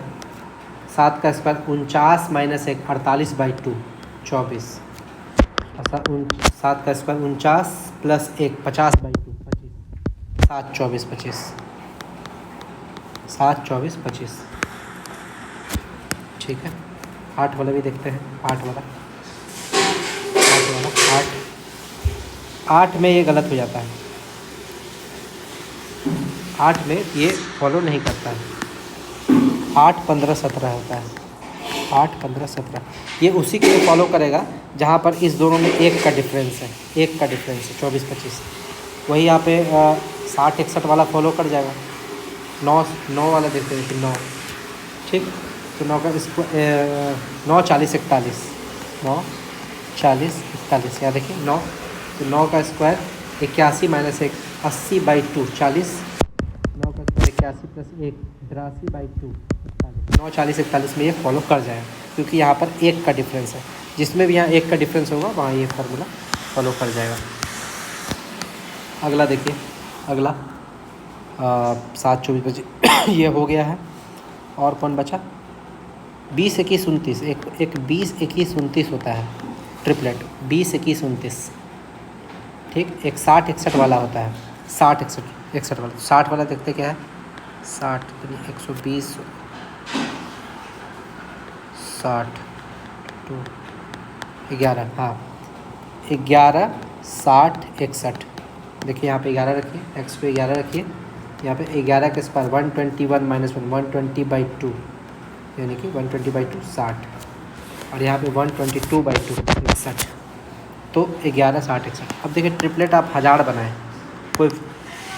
7 का स्क्वायर 49 - 1 48/2 24। 7 का स्क्वायर 49 + 1 50/2 25। 7 24 25। 7 24 25। ठीक है, 8 वाला भी देखते हैं। 8 में ये गलत हो जाता है। 8 में ये फॉलो नहीं करता है। 8 15 17 होता है। 8 15 17 ये उसी के लिए फॉलो करेगा जहाँ पर इस दोनों में 1 का डिफरेंस है। 1 का डिफरेंस है 24 25। वही यहाँ पे 60 61 वाला फॉलो कर जाएगा। 9 वाला देखते हैं कि 9। ठीक, तो 9 का इसको 9 40 41 9 40 41। यहाँ देखिए 9, तो 9 का स्क्वायर 81 - 1 80/2 40। 9 का स्क्वायर 81 + 1 83/2 9 40 41 में ये फॉलो कर जाएगा, क्योंकि यहाँ पर 1 का डिफरेंस है। जिसमें भी यहाँ 1 का डिफरेंस होगा वहाँ ये फार्मूला फॉलो कर जाएगा। अगला देखिए, अगला 7 24 25 ये हो गया है। और कौन बचा? 20 21 29। एक 20 21 29 होता है ट्रिपलेट। 20 21 29। ठीक, एक 60 61 वाला होता है। 60 61 वाला। 60 वाला देखते क्या है? 60 120 60 2 11। हाँ, 11 60 61। देखिए यहाँ पे 11 रखिए, x पे 11 रखिए। यहाँ पे 11 के स्क्वायर 121 - 1 120/2, यानी कि 120/2 60। और यहाँ पे 122/2 61। तो 11 60 61। अब देखिए ट्रिपलेट आप 1000 बनाएं, कोई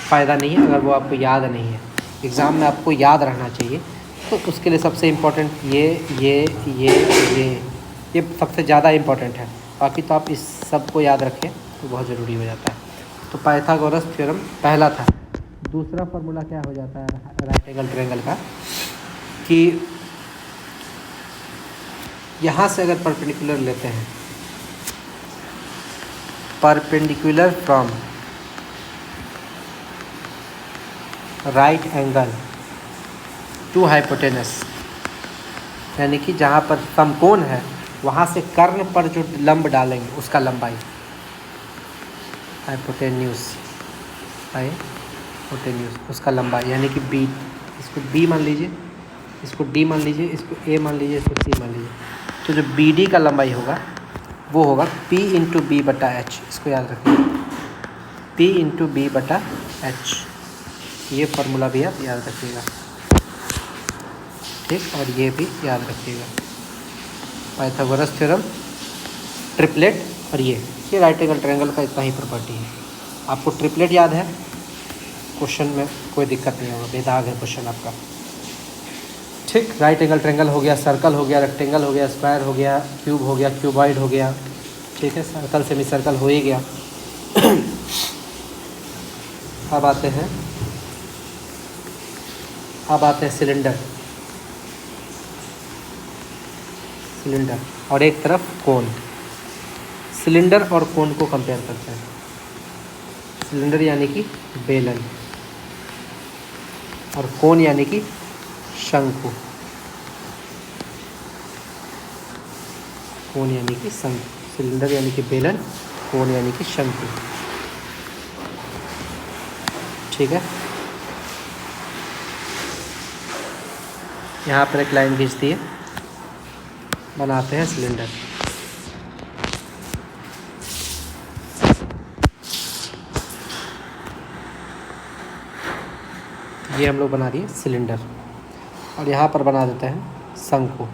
फ़ायदा नहीं है अगर वो आपको याद नहीं है। एग्ज़ाम में आपको याद रहना चाहिए, तो उसके लिए सबसे इम्पोर्टेंट ये सबसे ज़्यादा इम्पोर्टेंट है। बाकी तो आप इस सब को याद रखें तो बहुत ज़रूरी हो जाता है। तो पाइथागोरस थ्योरम पहला था। दूसरा फार्मूला क्या हो जाता है राइट एंगल ट्रायंगल का, कि यहाँ से अगर परपेंडिकुलर लेते हैं, perpendicular from right angle to hypotenuse, यानी कि जहाँ पर समकोण है वहाँ से कर्ण पर जो लंब डालेंगे उसका लंबाई हाइपोटेन्यूस उसका लंबाई, यानी कि बी। इसको बी मान लीजिए, इसको डी मान लीजिए, इसको ए मान लीजिए, इसको सी मान लीजिए। तो जो बी डी का लंबाई होगा वो होगा P × B/H। इसको याद रखिए, P × B/H। एच। ये फार्मूला भी आप याद रखिएगा, ठीक, और ये भी याद रखिएगा। पाइथागोरस थ्योरम, ट्रिपलेट, और ये राइट एंगल ट्रायंगल का इतना ही प्रॉपर्टी है। आपको ट्रिपलेट याद है, क्वेश्चन में कोई दिक्कत नहीं होगा, बेदाग है क्वेश्चन आपका, ठीक। राइट एंगल ट्रायंगल हो गया, सर्कल हो गया, रेक्टेंगल हो गया, स्क्वायर हो गया, क्यूब हो गया, क्यूबॉइड हो गया, ठीक है, सर्कल सेमी सर्कल हो ही गया। अब आते हैं सिलेंडर और एक तरफ कोन। सिलेंडर और कोन को कंपेयर करते हैं। सिलेंडर यानी कि बेलन और कोन यानी कि शंकु। कोन यानी कि शंकु, सिलेंडर यानी कि बेलन, कोन यानी कि शंकु, ठीक है। यहाँ पर एक लाइन खींच दिए, बनाते हैं सिलेंडर। ये हम लोग बना दिए सिलेंडर, और यहाँ पर बना देते हैं शंकु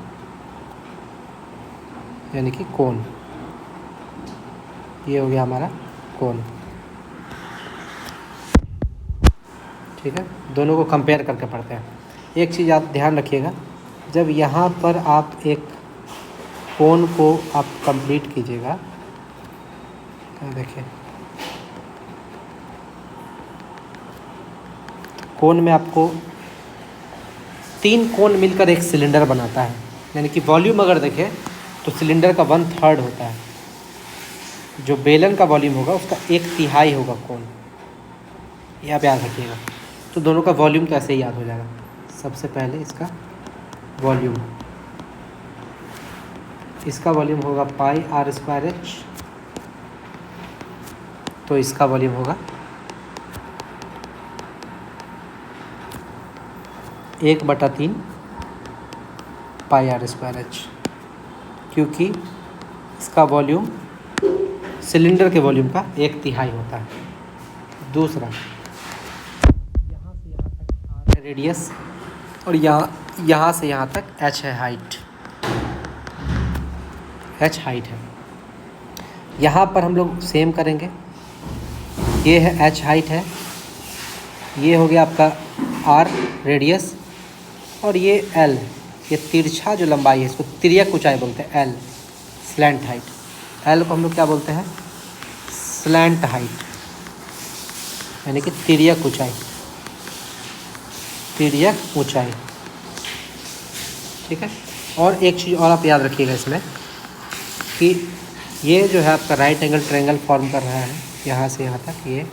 यानी कि कोन। ये हो गया हमारा कोन, ठीक है। दोनों को कंपेयर करके पढ़ते हैं। एक चीज़ आप ध्यान रखिएगा, जब यहाँ पर आप एक कोन को आप कंप्लीट कीजिएगा, देखिए कोन में आपको 3 कोन मिलकर एक सिलेंडर बनाता है, यानी कि वॉल्यूम अगर देखें तो सिलेंडर का 1/3 होता है। जो बेलन का वॉल्यूम होगा उसका 1/3 होगा कोन, ये आप याद रखिएगा। तो दोनों का वॉल्यूम तो ऐसे ही याद हो जाएगा। सबसे पहले इसका वॉल्यूम, इसका वॉल्यूम होगा πr²h, तो इसका वॉल्यूम होगा 1/3 πr²h, क्योंकि इसका वॉल्यूम सिलेंडर के वॉल्यूम का 1/3 होता है। दूसरा, यहाँ से यहाँ तक r है रेडियस, और यहाँ से यहाँ तक h है हाइट, h हाइट है। यहाँ पर हम लोग सेम करेंगे, ये है h हाइट है, ये हो गया आपका r रेडियस, और ये l, ये तिरछा जो लंबाई है इसको तिर्यक ऊंचाई बोलते हैं, l स्लैंट हाइट। l को हम लोग क्या बोलते हैं? स्लैंट हाइट, यानी कि तिर्यक ऊंचाई, तिर्यक ऊंचाई, ठीक है। और एक चीज़ और आप याद रखिएगा इसमें कि ये जो है आपका राइट एंगल ट्रायंगल फॉर्म कर रहा है, यहाँ से यहाँ तक ये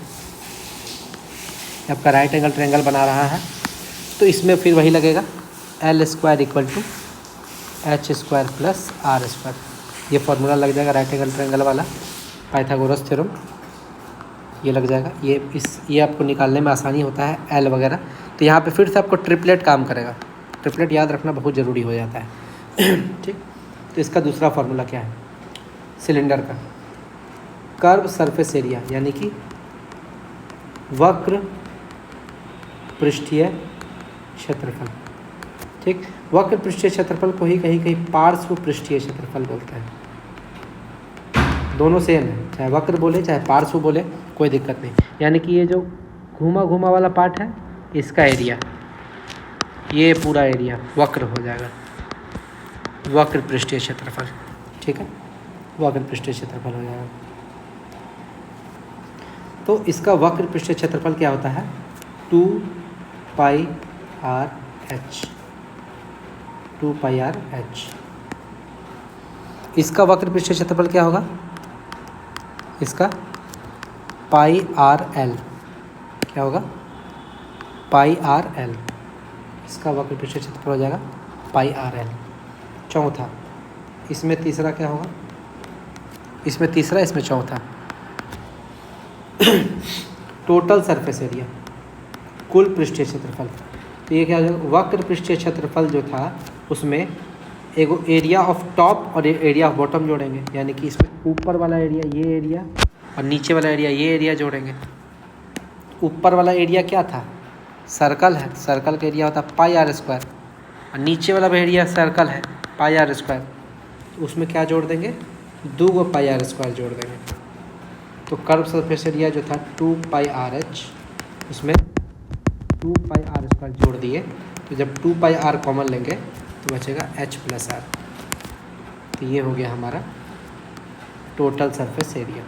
आपका राइट एंगल ट्रायंगल बना रहा है, तो इसमें फिर वही लगेगा L² = H² + R²। ये फार्मूला लग जाएगा राइट एंगल ट्रायंगल वाला, पाइथागोरस थ्योरम, ये लग जाएगा। ये आपको निकालने में आसानी होता है L वगैरह। तो यहाँ पे फिर से आपको ट्रिपलेट काम करेगा। ट्रिपलेट याद रखना बहुत ज़रूरी हो जाता है, ठीक। तो इसका दूसरा फार्मूला क्या है? सिलेंडर का कर्व सरफेस एरिया, यानी कि वक्र पृष्ठीय क्षेत्रफल, ठीक। वक्र पृष्ठीय क्षेत्रफल को ही कहीं कहीं पार्श्व पृष्ठीय क्षेत्रफल बोलते हैं। दोनों सेम है, चाहे वक्र बोले चाहे पार्श्व बोले, कोई दिक्कत नहीं। यानी कि ये जो घुमा घुमा वाला पार्ट है इसका एरिया, ये पूरा एरिया वक्र हो जाएगा, वक्र पृष्ठीय क्षेत्रफल, ठीक है, वक्र पृष्ठीय क्षेत्रफल हो जाएगा। तो इसका वक्र पृष्ठीय क्षेत्रफल क्या होता है? 2πrh, 2πrh। इसका वक्र पृष्ठीय क्षेत्रफल क्या होगा? इसका πrl, क्या होगा? πrl, इसका वक्र पृष्ठीय क्षेत्रफल हो जाएगा πrl। चौथा, इसमें तीसरा क्या होगा? इसमें तीसरा, इसमें चौथा। टोटल सरफेस एरिया, कुल पृष्ठीय क्षेत्रफल। तो ये क्या हो जाएगा? वक्र पृष्ठीय क्षेत्रफल जो था उसमें एक एरिया ऑफ टॉप और एरिया ऑफ बॉटम जोड़ेंगे, यानी कि इसमें ऊपर वाला एरिया ये एरिया और नीचे वाला एरिया ये एरिया जोड़ेंगे। ऊपर वाला एरिया क्या था, सर्कल है, सर्कल का एरिया होता है पाई आर स्क्वायर, और नीचे वाला भी एरिया सर्कल है पाई आर स्क्वायर, तो उसमें क्या जोड़ देंगे, 2 पाई आर स्क्वायर जोड़ देंगे। तो कर्व सरफेस एरिया जो था 2 पाई आर एच, उसमें 2 पाई आर स्क्वायर जोड़ दिए, तो जब 2 पाई आर कॉमन लेंगे तो बचेगा एच प्लस आर। तो ये हो गया हमारा total surface area,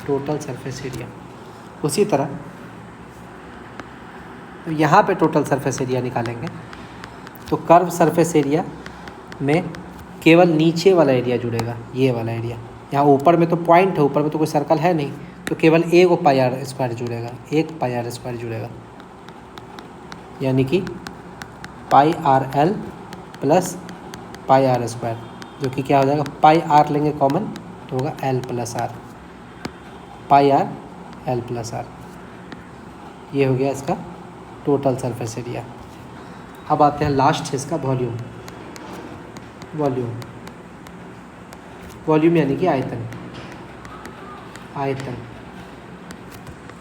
total surface area. उसी तरह तो यहाँ पे टोटल सरफेस एरिया निकालेंगे, तो कर्व सरफेस एरिया में केवल नीचे वाला एरिया जुड़ेगा, ये वाला एरिया। यहाँ ऊपर में तो पॉइंट है, ऊपर में तो कोई सर्कल है नहीं, तो केवल 1 पाई आर स्क्वायर जुड़ेगा, 1 पाई आर स्क्वायर जुड़ेगा, यानी कि pi R L plus pi are square, जो कि क्या हो जाएगा, पाई आर लेंगे कॉमन तो होगा l plus r, pi R L plus r. ये हो गया इसका टोटल सरफेस एरिया। अब आते हैं लास्ट है इसका वॉल्यूम। वॉल्यूम, वॉल्यूम यानी कि आयतन। आयतन,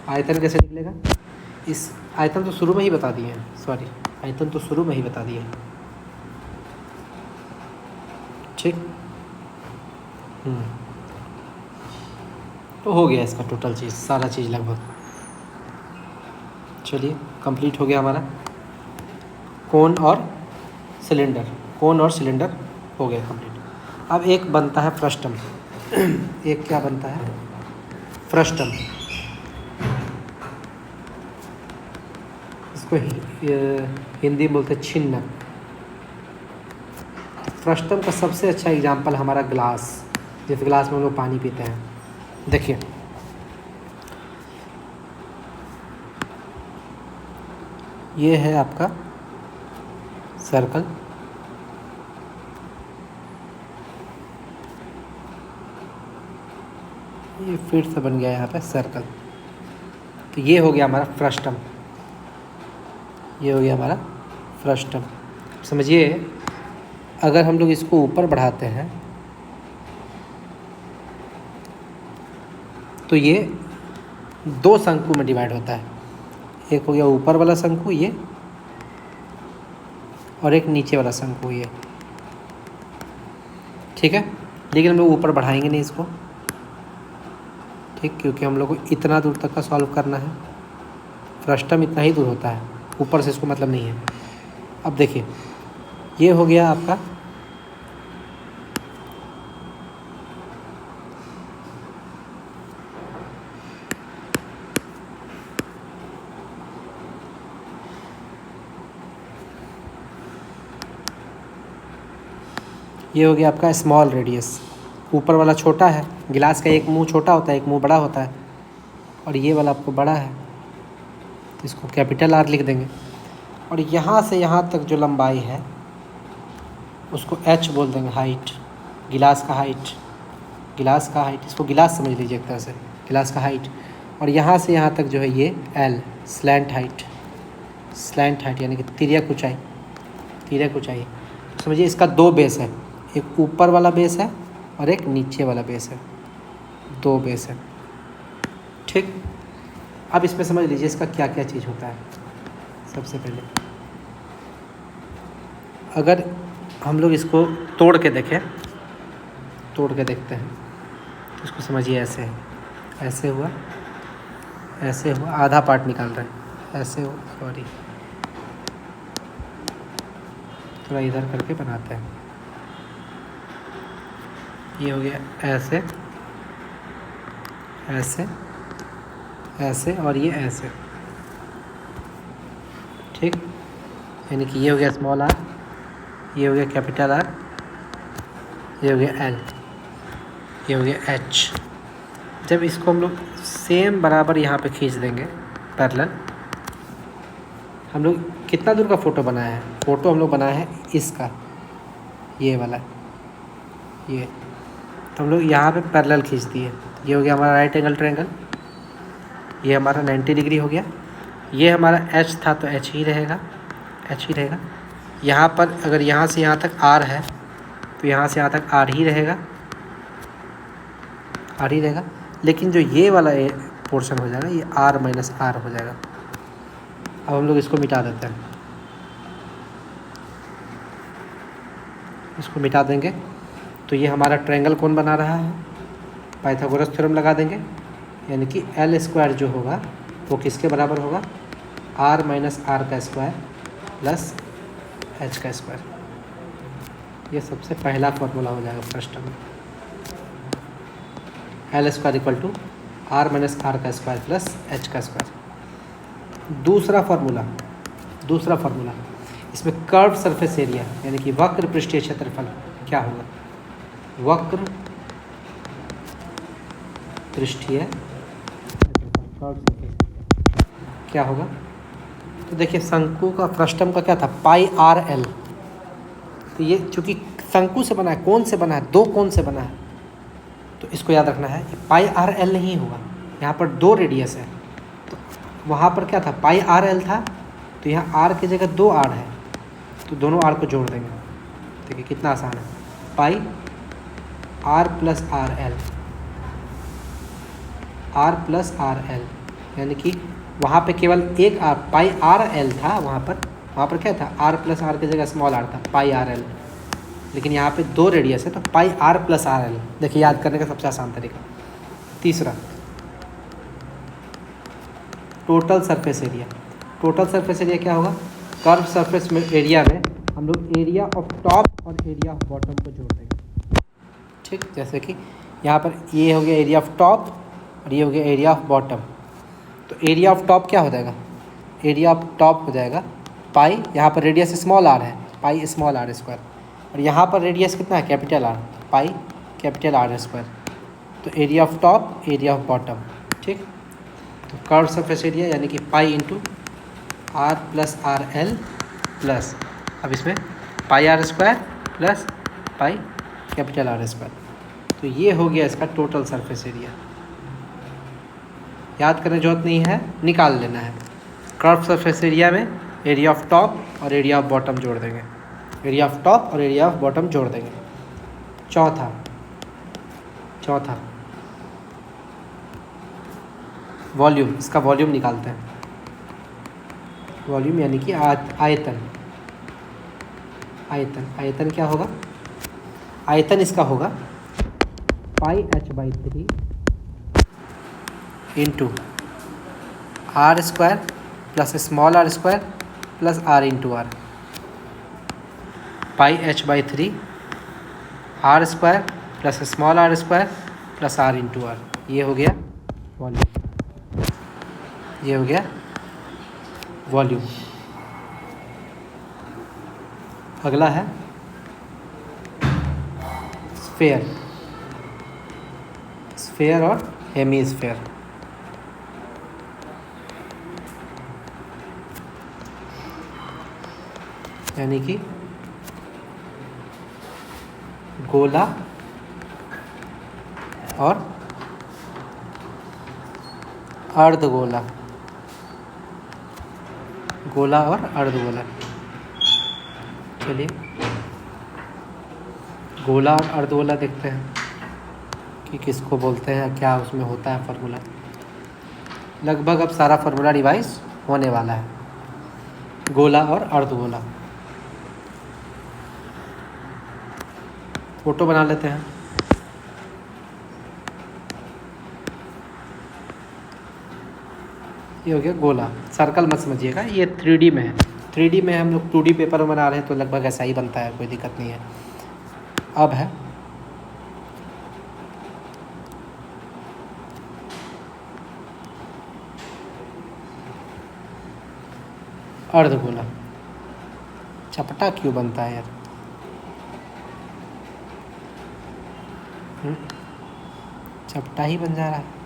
आयतन कैसे निकलेगा, इस आयतन तो शुरू में ही बता दिए हैं, सॉरी आयतन तो शुरू में ही बता दिए हैं, ठीक। तो हो गया इसका टोटल चीज़, सारा चीज़ लगभग। चलिए कंप्लीट हो गया हमारा कोन और सिलेंडर, कोन और सिलेंडर हो गया कंप्लीट। अब एक बनता है फ्रस्टम। एक क्या बनता है, फ्रस्टम। इसको हिंदी में बोलते हैं छिन्नक। फ्रस्टम का सबसे अच्छा एग्जाम्पल हमारा ग्लास, जिस ग्लास में हम लोग पानी पीते हैं। देखिए ये है आपका सर्कल, ये फिर से बन गया यहाँ पे सर्कल। तो ये हो गया हमारा फ्रस्टम, ये हो गया हमारा फ्रस्टम। समझिए अगर हम लोग इसको ऊपर बढ़ाते हैं तो ये 2 शंकु में डिवाइड होता है। एक हो गया ऊपर वाला शंकु ये, और एक नीचे वाला शंकु ये, ठीक है। लेकिन हम लोग ऊपर बढ़ाएंगे नहीं इसको, ठीक, क्योंकि हम लोग को इतना दूर तक का सॉल्व करना है। फ्रस्टम इतना ही दूर होता है, ऊपर से इसको मतलब नहीं है। अब देखिए ये हो गया आपका ये हो गया आपका स्मॉल रेडियस। ऊपर वाला छोटा है, गिलास का एक मुंह छोटा होता है, एक मुंह बड़ा होता है, और ये वाला आपको बड़ा है, तो इसको कैपिटल आर लिख देंगे। और यहाँ से यहाँ तक जो लंबाई है उसको एच बोल देंगे, हाइट, गिलास का हाइट, गिलास का हाइट, इसको गिलास समझ लीजिए एक तरह से, गिलास का हाइट। और यहाँ से यहाँ तक जो है ये L, slant height, slant height यानी कि तिर्यक ऊंचाई, तिर्यक ऊंचाई। समझिए इसका 2 बेस है, एक ऊपर वाला बेस है और एक नीचे वाला बेस है, 2 बेस है, ठीक। अब इसमें समझ लीजिए इसका क्या क्या चीज़ होता है। सबसे पहले अगर हम लोग इसको तोड़ के देखें, तोड़ के देखते हैं तो इसको समझिए ऐसे है, ऐसे हुआ, ऐसे हुआ, आधा पार्ट निकाल रहे हैं, ऐसे हुआ, सॉरी थोड़ा इधर करके बनाते हैं। ये हो गया ऐसे, ऐसे, ऐसे, और ये ऐसे, ठीक। यानी कि ये हो गया स्मॉल आर, ये हो गया कैपिटल आर, ये हो गया एल, ये हो गया एच। जब इसको हम लोग सेम बराबर यहाँ पे खींच देंगे पैरेलल, हम लोग कितना दूर का फ़ोटो बनाया है, फ़ोटो हम लोग बनाया है इसका, ये वाला, ये, तो हम लोग यहाँ पे पैरेलल खींच दिए। ये हो गया हमारा राइट एंगल ट्रायंगल, ये हमारा 90 डिग्री हो गया। ये हमारा एच था तो एच ही रहेगा, एच ही रहेगा। यहाँ पर अगर यहाँ से यहाँ तक आर है तो यहाँ से यहाँ तक आर ही रहेगा, आर ही रहेगा। लेकिन जो ये वाला पोर्शन हो जाएगा, ये r माइनस आर हो जाएगा। अब हम लोग इसको मिटा देते हैं, इसको मिटा देंगे तो ये हमारा ट्रायंगल कौन बना रहा है, पाइथागोरस थ्योरम लगा देंगे, यानी कि एल स्क्वायर जो होगा वो किसके बराबर होगा, r माइनस आर का स्क्वायर प्लस h का स्क्वायर। ये सबसे पहला फॉर्मूला हो जाएगा first term, l square equal to r minus r का स्क्वायर प्लस h का स्क्वायर। दूसरा फार्मूला इसमें कर्व सरफेस एरिया यानी कि वक्र पृष्ठीय क्षेत्रफल क्या होगा, वक्र पृष्ठीय क्या होगा। तो देखिए शंकु का फर्स्ट टर्म का क्या था, पाई आर एल। तो ये चूँकि शंकु से बना है, कौन से बना है, दो कौन से बना है, तो इसको याद रखना है, पाई आर एल नहीं होगा, यहाँ पर दो रेडियस है। तो वहाँ पर क्या था, पाई आर एल था, तो यहाँ आर की जगह दो आर है, तो दोनों आर को जोड़ देंगे। देखिए कितना आसान है, pi R plus R L, R plus R L, यानी कि वहाँ पे केवल एक आर, पाई आर एल था, वहाँ पर क्या था, आर प्लस आर की जगह स्मॉल आर था, पाई आर एल। लेकिन यहाँ पे दो रेडियस है तो पाई आर प्लस आर एल। देखिए याद करने का सबसे आसान तरीका। तीसरा total surface area. Total surface area क्या होगा, कर्व सरफेस में एरिया में हम लोग एरिया ऑफ टॉप और एरिया ऑफ बॉटम को जोड़ देंगे। ठीक, जैसे कि यहाँ पर ये हो गया एरिया ऑफ टॉप और ये हो गया एरिया ऑफ बॉटम। तो एरिया ऑफ टॉप क्या हो जाएगा, एरिया ऑफ टॉप हो जाएगा पाई, यहाँ पर रेडियस स्मॉल आर है, पाई स्मॉल आर स्क्वायर, और यहाँ पर रेडियस कितना है, capital R, pi capital R square. तो area of top, area of bottom. ठीक, तो कर्व सरफेस एरिया यानी कि pi into R plus R L plus, अब इसमें pi are square plus pi capital R square. तो ये हो गया इसका टोटल सरफेस एरिया। याद करने की जरूरत नहीं है, निकाल लेना है। कर्व सरफेस एरिया में एरिया ऑफ टॉप और एरिया ऑफ बॉटम जोड़ देंगे, एरिया ऑफ टॉप और एरिया ऑफ बॉटम जोड़ देंगे। चौथा वॉल्यूम, इसका वॉल्यूम निकालते हैं। वॉल्यूम यानी कि आयतन। आयतन क्या होगा, आयतन इसका होगा pi h/3 into r square plus small r square plus r into r. Pi h/3 r square plus small r square plus r into r. ये हो गया वॉल्यूम, ये हो गया वॉल्यूम। अगला है स्फेयर, स्फेयर और हेमीस्फेयर। यानी कि गोला और अर्धगोला, गोला और अर्धगोला। चलिए गोला और अर्धगोला देखते हैं कि किसको बोलते हैं, क्या उसमें होता है फार्मूला। लगभग अब सारा फार्मूला रिवाइज होने वाला है। गोला और अर्धगोला, फोटो बना लेते हैं। ये हो गया गोला। सर्कल मत समझिएगा, ये 3D में है। 3D में हम लोग 2D पेपर में बना रहे हैं तो लगभग ऐसा ही बनता है, कोई दिक्कत नहीं है। अब है अर्धगोला। चपटा क्यों बनता है यार, चपटा ही बन जा रहा है।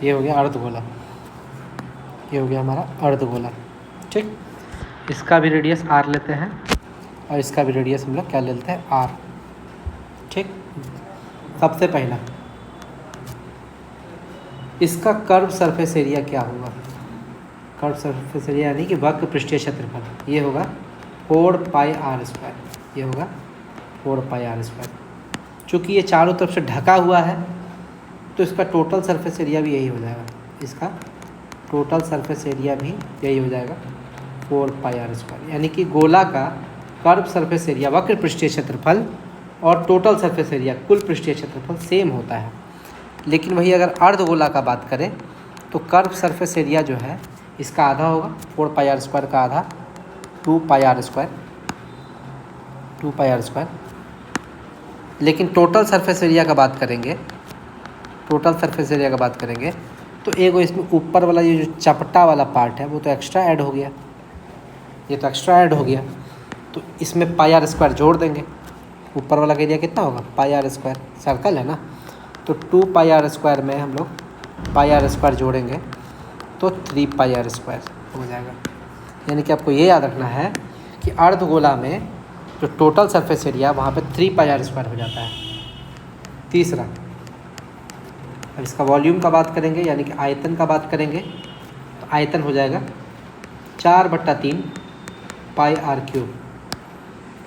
ये हो गया अर्धगोला, ये हो गया हमारा अर्धगोला। ठीक, इसका भी रेडियस आर लेते हैं और इसका भी रेडियस हम लोग क्या लेते हैं, आर। ठीक, सबसे पहला इसका कर्व सरफेस एरिया क्या होगा, कर्व सरफेस एरिया यानी कि वक्र पृष्ठीय क्षेत्रफल। ये होगा 4 पाई आर स्क्वायर, ये होगा 4πr²। चूँकि ये चारों तरफ से ढका हुआ है तो इसका टोटल सरफेस एरिया भी यही हो जाएगा, इसका टोटल सरफेस एरिया भी यही हो जाएगा 4πr²। यानी कि गोला का कर्व सरफेस एरिया, वक्र पृष्ठीय क्षेत्रफल और टोटल सरफेस एरिया, कुल पृष्ठीय क्षेत्रफल सेम होता है। लेकिन वही अगर अर्धगोला का बात करें तो कर्व सरफेस एरिया जो है इसका आधा होगा, 4πr² का आधा 2πr²। लेकिन टोटल सरफेस एरिया का बात करेंगे, तो एक इसमें ऊपर वाला ये जो चपटा वाला पार्ट है वो तो एक्स्ट्रा ऐड हो गया, तो इसमें πr² जोड़ देंगे। ऊपर वाला का एरिया कितना होगा, πr², सर्कल है ना, तो 2πr² में हम लोग πr² जोड़ेंगे तो 3πr² हो जाएगा। यानी कि आपको ये याद रखना है कि अर्धगोला में जो टोटल सरफेस एरिया वहाँ पे 3πr² हो जाता है। तीसरा, अब इसका वॉल्यूम का बात करेंगे यानी कि आयतन का बात करेंगे तो आयतन हो जाएगा 4/3 πr³,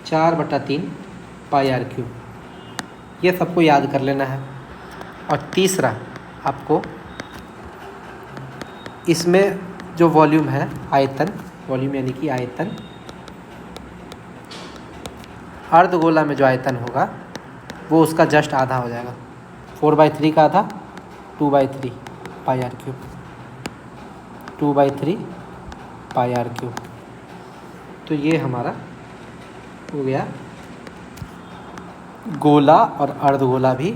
4/3 πr³। ये सबको याद कर लेना है। और तीसरा, आपको इसमें जो वॉल्यूम है, आयतन, वॉल्यूम यानी कि आयतन, अर्धगोला में जो आयतन होगा वो उसका जस्ट आधा हो जाएगा, 4/3 का आधा 2/3 πr³, 2/3 πr³। तो ये हमारा हो गया, गोला और अर्धगोला भी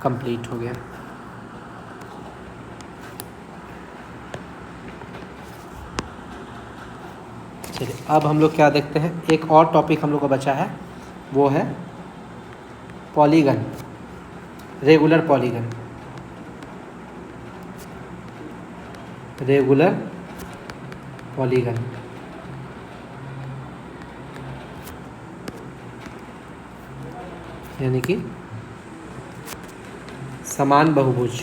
कंप्लीट हो गया। चलिए अब हम लोग क्या देखते हैं, एक और टॉपिक हम लोग को बचा है, वो है पॉलीगन, रेगुलर पॉलीगन। यानी कि समान बहुभुज,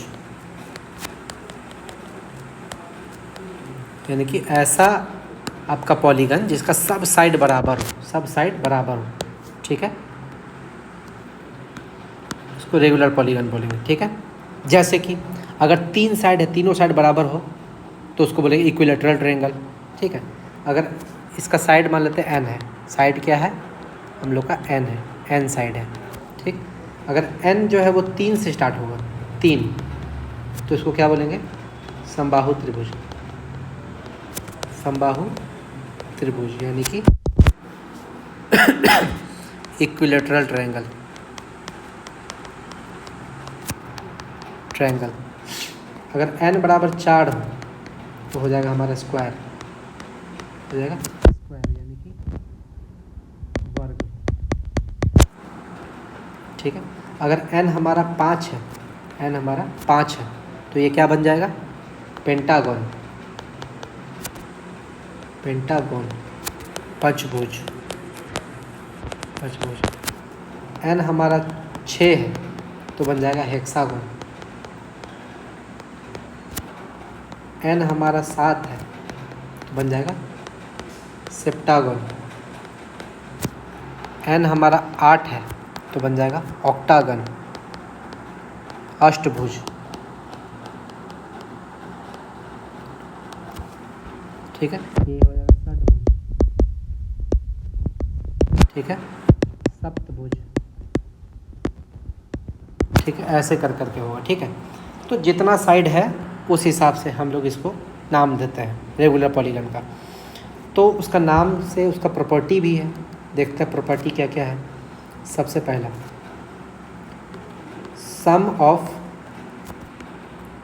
यानी कि ऐसा आपका पॉलीगन जिसका सब साइड बराबर हो, ठीक है, उसको रेगुलर पॉलीगन बोलेंगे। ठीक है, जैसे कि अगर 3 साइड है, तीनों साइड बराबर हो तो उसको बोलेंगे इक्विलैटरल ट्रायंगल। ठीक है, अगर इसका साइड मान लेते हैं n है, साइड क्या है हम लोग का n है, n साइड है। ठीक, अगर n जो है वो 3 से स्टार्ट होगा, 3, तो इसको क्या बोलेंगे, समबाहु त्रिभुज, यानी कि इक्विलैटरल ट्रायंगल। अगर n बराबर 4 हो तो हो जाएगा हमारा स्क्वायर, यानी कि वर्ग। ठीक है, अगर n हमारा 5 है, तो ये क्या बन जाएगा, पेंटागन, पंचभुज। n हमारा 6 है तो बन जाएगा हेक्सागन। n हमारा 7 है तो बन जाएगा सेप्टागन। n हमारा 8 है तो बन जाएगा ऑक्टागन, अष्टभुज। ठीक है, ये हो जाएगा षटभुज। ठीक है, सप्तभुज। ठीक है, ऐसे कर करके होगा। ठीक है, तो जितना साइड है उस हिसाब से हम लोग इसको नाम देते हैं रेगुलर पॉलीगन का। तो उसका नाम से उसका प्रॉपर्टी भी है, देखते हैं प्रॉपर्टी क्या क्या है। सबसे पहला, सम ऑफ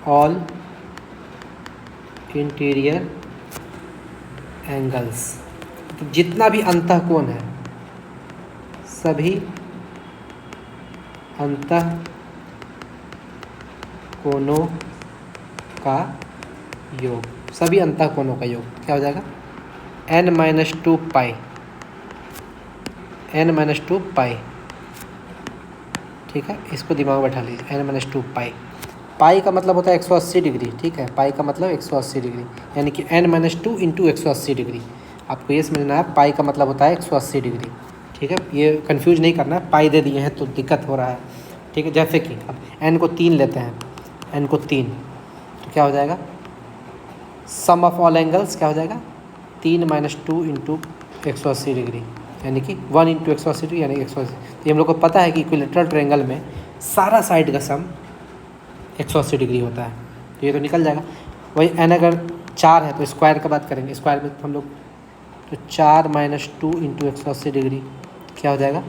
ऑल इंटीरियर एंगल्स, तो जितना भी अंतःकोण है, सभी अंतःकोणों का योग, सभी अंतःकोणों का योग क्या हो जाएगा, n-2 पाई। ठीक है, इसको दिमाग में बैठा लीजिए, n-2 पाई। पाई का मतलब होता है 180 डिग्री। ठीक है, पाई का मतलब 180 डिग्री, यानी कि n-2 × 180 डिग्री। आपको ये समझना है, पाई का मतलब होता है 180 डिग्री। ठीक है, ये कंफ्यूज नहीं करना है, पाई दे दिए हैं तो दिक्कत हो रहा है। ठीक है, जैसे कि अब n को 3 लेते हैं, n को 3 तो क्या हो जाएगा, सम ऑफ ऑल एंगल्स क्या हो जाएगा 3 - 2 इंटू 180 डिग्री, यानी कि 1 इंटू 180 डिग्री यानी 180। तो हम लोग को पता है कि इक्विलेटरल ट्रायंगल में सारा साइड का सम 180 डिग्री होता है, तो ये तो निकल जाएगा। वही n अगर 4 है तो स्क्वायर का बात करेंगे, स्क्वायर में हम लोग तो 4 - 2 इंटू 180 डिग्री क्या हो जाएगा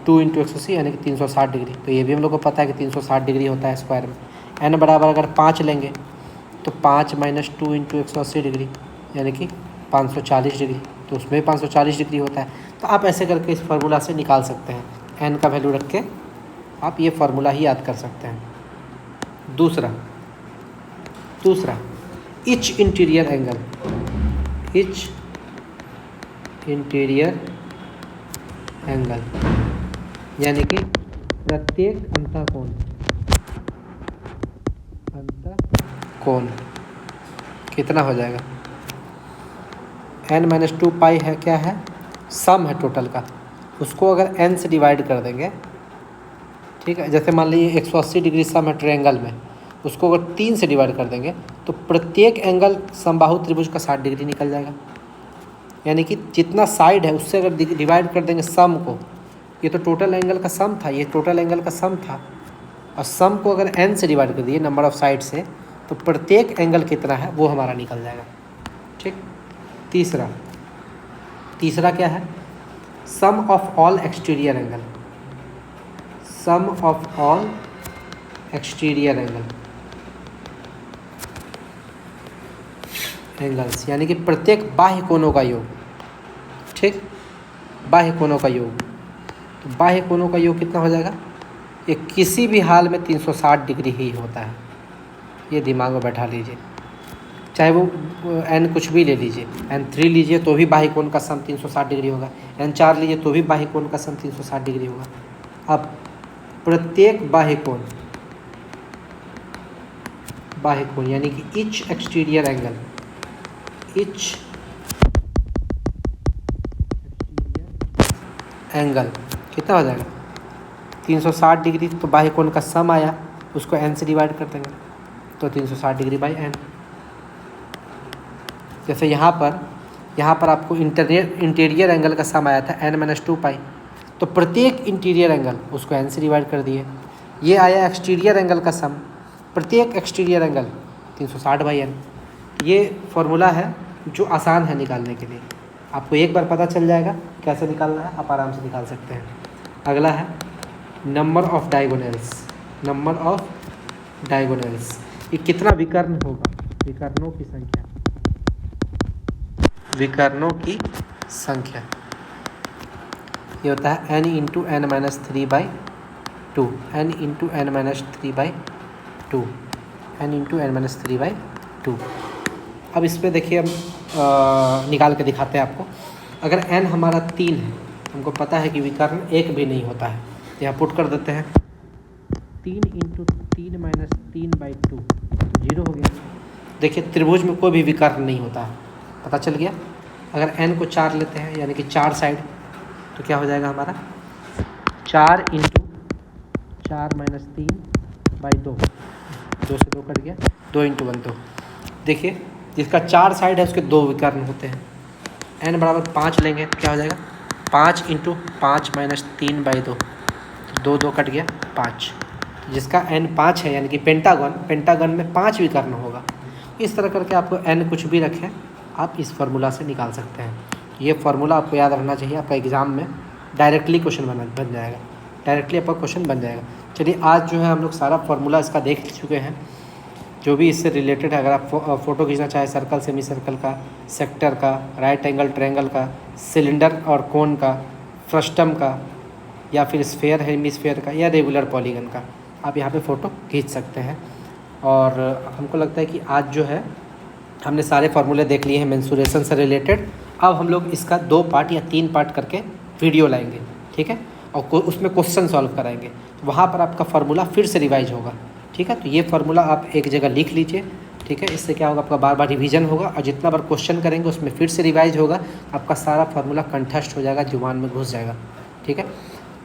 2 इंटू 180 यानी कि 360 डिग्री। तो ये भी हम लोग को पता है कि 360 डिग्री होता है स्क्वायर में। n बराबर अगर 5 लेंगे तो 5 - 2 इंटू 180 डिग्री यानी कि 540 डिग्री, तो उसमें भी 540 डिग्री होता है। तो आप ऐसे करके इस फार्मूला से निकाल सकते हैं, n का वैल्यू रख के आप ये फार्मूला ही याद कर सकते हैं। दूसरा etch interior angle, etch interior angle यानी कि प्रत्येक अंतःकोण कितना हो जाएगा, n - 2 पाई है, क्या है सम है टोटल का, उसको अगर n से डिवाइड कर देंगे, ठीक है, जैसे मान लीजिए 180 डिग्री सम है ट्रायंगल में, उसको अगर 3 से डिवाइड कर देंगे तो प्रत्येक एंगल समबाहु त्रिभुज का 60 डिग्री निकल जाएगा। यानी कि जितना साइड है उससे अगर डिवाइड कर देंगे सम को, ये तो टोटल एंगल का सम था, ये टोटल एंगल का सम था, और सम को अगर n से डिवाइड कर दिए नंबर ऑफ साइड से, तो प्रत्येक एंगल कितना है वो हमारा निकल जाएगा। ठीक, तीसरा क्या है, sum of all exterior angle, sum of all exterior angles यानी कि प्रत्येक बाह्य कोणों का योग। ठीक, बाह्य कोणों का योग, तो बाह्य कोणों का योग कितना हो जाएगा, ये किसी भी हाल में 360 डिग्री ही होता है, ये दिमाग में बैठा लीजिए। चाहे वो n कुछ भी ले लीजिए, n3 लीजिए तो भी बाह्य कोण का सम 360 डिग्री होगा, n4 लीजिए तो भी बाह्य कोण का सम 360 डिग्री होगा। अब प्रत्येक बाह्य कोण यानी कि etch exterior angle, etch angle कितना हो जाएगा 360 डिग्री, तो बाह्य कोण का सम आया, उसको n से डिवाइड कर देंगे तो 360 डिग्री बाई n। जैसे यहाँ पर आपको इंटीरियर एंगल का सम आया था n - 2 पाई, तो प्रत्येक इंटीरियर एंगल उसको n से डिवाइड कर दिए। ये आया एक्सटीरियर एंगल का सम, प्रत्येक एक्सटीरियर एंगल 360 बाई n। ये फार्मूला है जो आसान है निकालने के लिए, आपको एक बार पता चल जाएगा कैसे निकालना है, आप आराम से निकाल सकते हैं। अगला है number of diagonals, number of diagonals, ये कितना विकर्ण होगा, विकर्णों की संख्या, विकर्णों की संख्या ये होता है n into n - 3/2, n into n - 3/2, n into n - 3/2। अब इस पर देखिए हम निकाल के दिखाते हैं आपको। अगर n हमारा 3 है, हमको पता है कि विकर्ण एक भी नहीं होता है, तो यहाँ पुट कर देते हैं 3 इंटू 3 - 3/2 0 हो गया। देखिए त्रिभुज में कोई भी विकर्ण नहीं होता है, पता चल गया। अगर n को 4 लेते हैं यानी कि 4 साइड, तो क्या हो जाएगा हमारा 4 इंटू 4 - 3/2, 2 से 2 कट गया, 2 इंटू 1 2। देखिए जिसका 4 साइड है उसके 2 विकर्ण होते हैं। n बराबर 5 लेंगे तो क्या हो जाएगा 5 इंटू 5 - 3/2, 2 2 कट गया 5। जिसका n 5 है यानी कि पेंटागन में 5 विकर्ण होगा। इस तरह करके आपको n कुछ भी रखें, आप इस फार्मूला से निकाल सकते हैं। ये फार्मूला आपको याद रखना चाहिए, आपका एग्ज़ाम में डायरेक्टली क्वेश्चन बन जाएगा, डायरेक्टली आपका क्वेश्चन बन जाएगा। चलिए आज जो है हम लोग सारा फार्मूला इसका देख चुके हैं, जो भी इससे रिलेटेड है। अगर आप फ़ोटो खींचना चाहें सर्कल, सेमी सर्कल का, सेक्टर का, राइट एंगल ट्रायंगल का, सिलेंडर और कोन का, फ्रस्टम का, या फिर स्फेयर हेमिस्फेयर का, या रेगुलर पॉलीगन का, आप यहाँ पे फ़ोटो खींच सकते हैं। और हमको लगता है कि आज जो है हमने सारे फार्मूले देख लिए हैं मेंसुरेशन से रिलेटेड। अब हम लोग इसका 2 पार्ट या 3 पार्ट करके वीडियो लाएंगे, ठीक है, और उसमें क्वेश्चन सॉल्व कराएंगे। वहाँ पर आपका फार्मूला फिर से रिवाइज होगा, ठीक है। तो ये फार्मूला आप एक जगह लिख लीजिए ठीक है। इससे क्या होगा, आपका बार बार रिवीजन होगा और जितना बार क्वेश्चन करेंगे उसमें फिर से रिवाइज होगा, आपका सारा फार्मूला कंठस्थ हो जाएगा, जुबान में घुस जाएगा। ठीक है।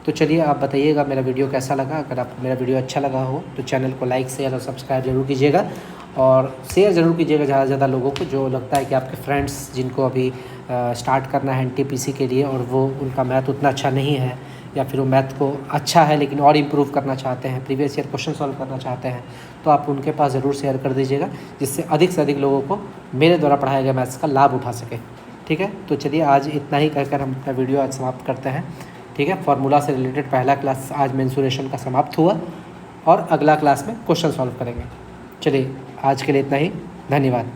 तो चलिए आप बताइएगा मेरा वीडियो कैसा लगा। अगर आपको मेरा वीडियो अच्छा लगा हो तो चैनल को लाइक शेयर और सब्सक्राइब जरूर कीजिएगा, और शेयर ज़रूर कीजिएगा ज़्यादा से ज़्यादा लोगों को, जो लगता है कि आपके फ्रेंड्स जिनको अभी स्टार्ट करना है एनटीपीसी के लिए और वो उनका मैथ उतना अच्छा नहीं है, या फिर वो मैथ को अच्छा है लेकिन और इम्प्रूव करना चाहते हैं, प्रीवियस ईयर क्वेश्चन सॉल्व करना चाहते हैं, तो आप उनके पास ज़रूर शेयर कर दीजिएगा, जिससे अधिक से अधिक लोगों को मेरे द्वारा पढ़ाया गया मैथ्स का लाभ उठा सके। ठीक है। तो चलिए आज इतना ही कहकर हम अपना वीडियो आज समाप्त करते हैं। ठीक है। फार्मूला से रिलेटेड पहला क्लास आज मेंसुरेशन का समाप्त हुआ और अगला क्लास में क्वेश्चन सॉल्व करेंगे। चलिए आज के लिए इतना ही, धन्यवाद।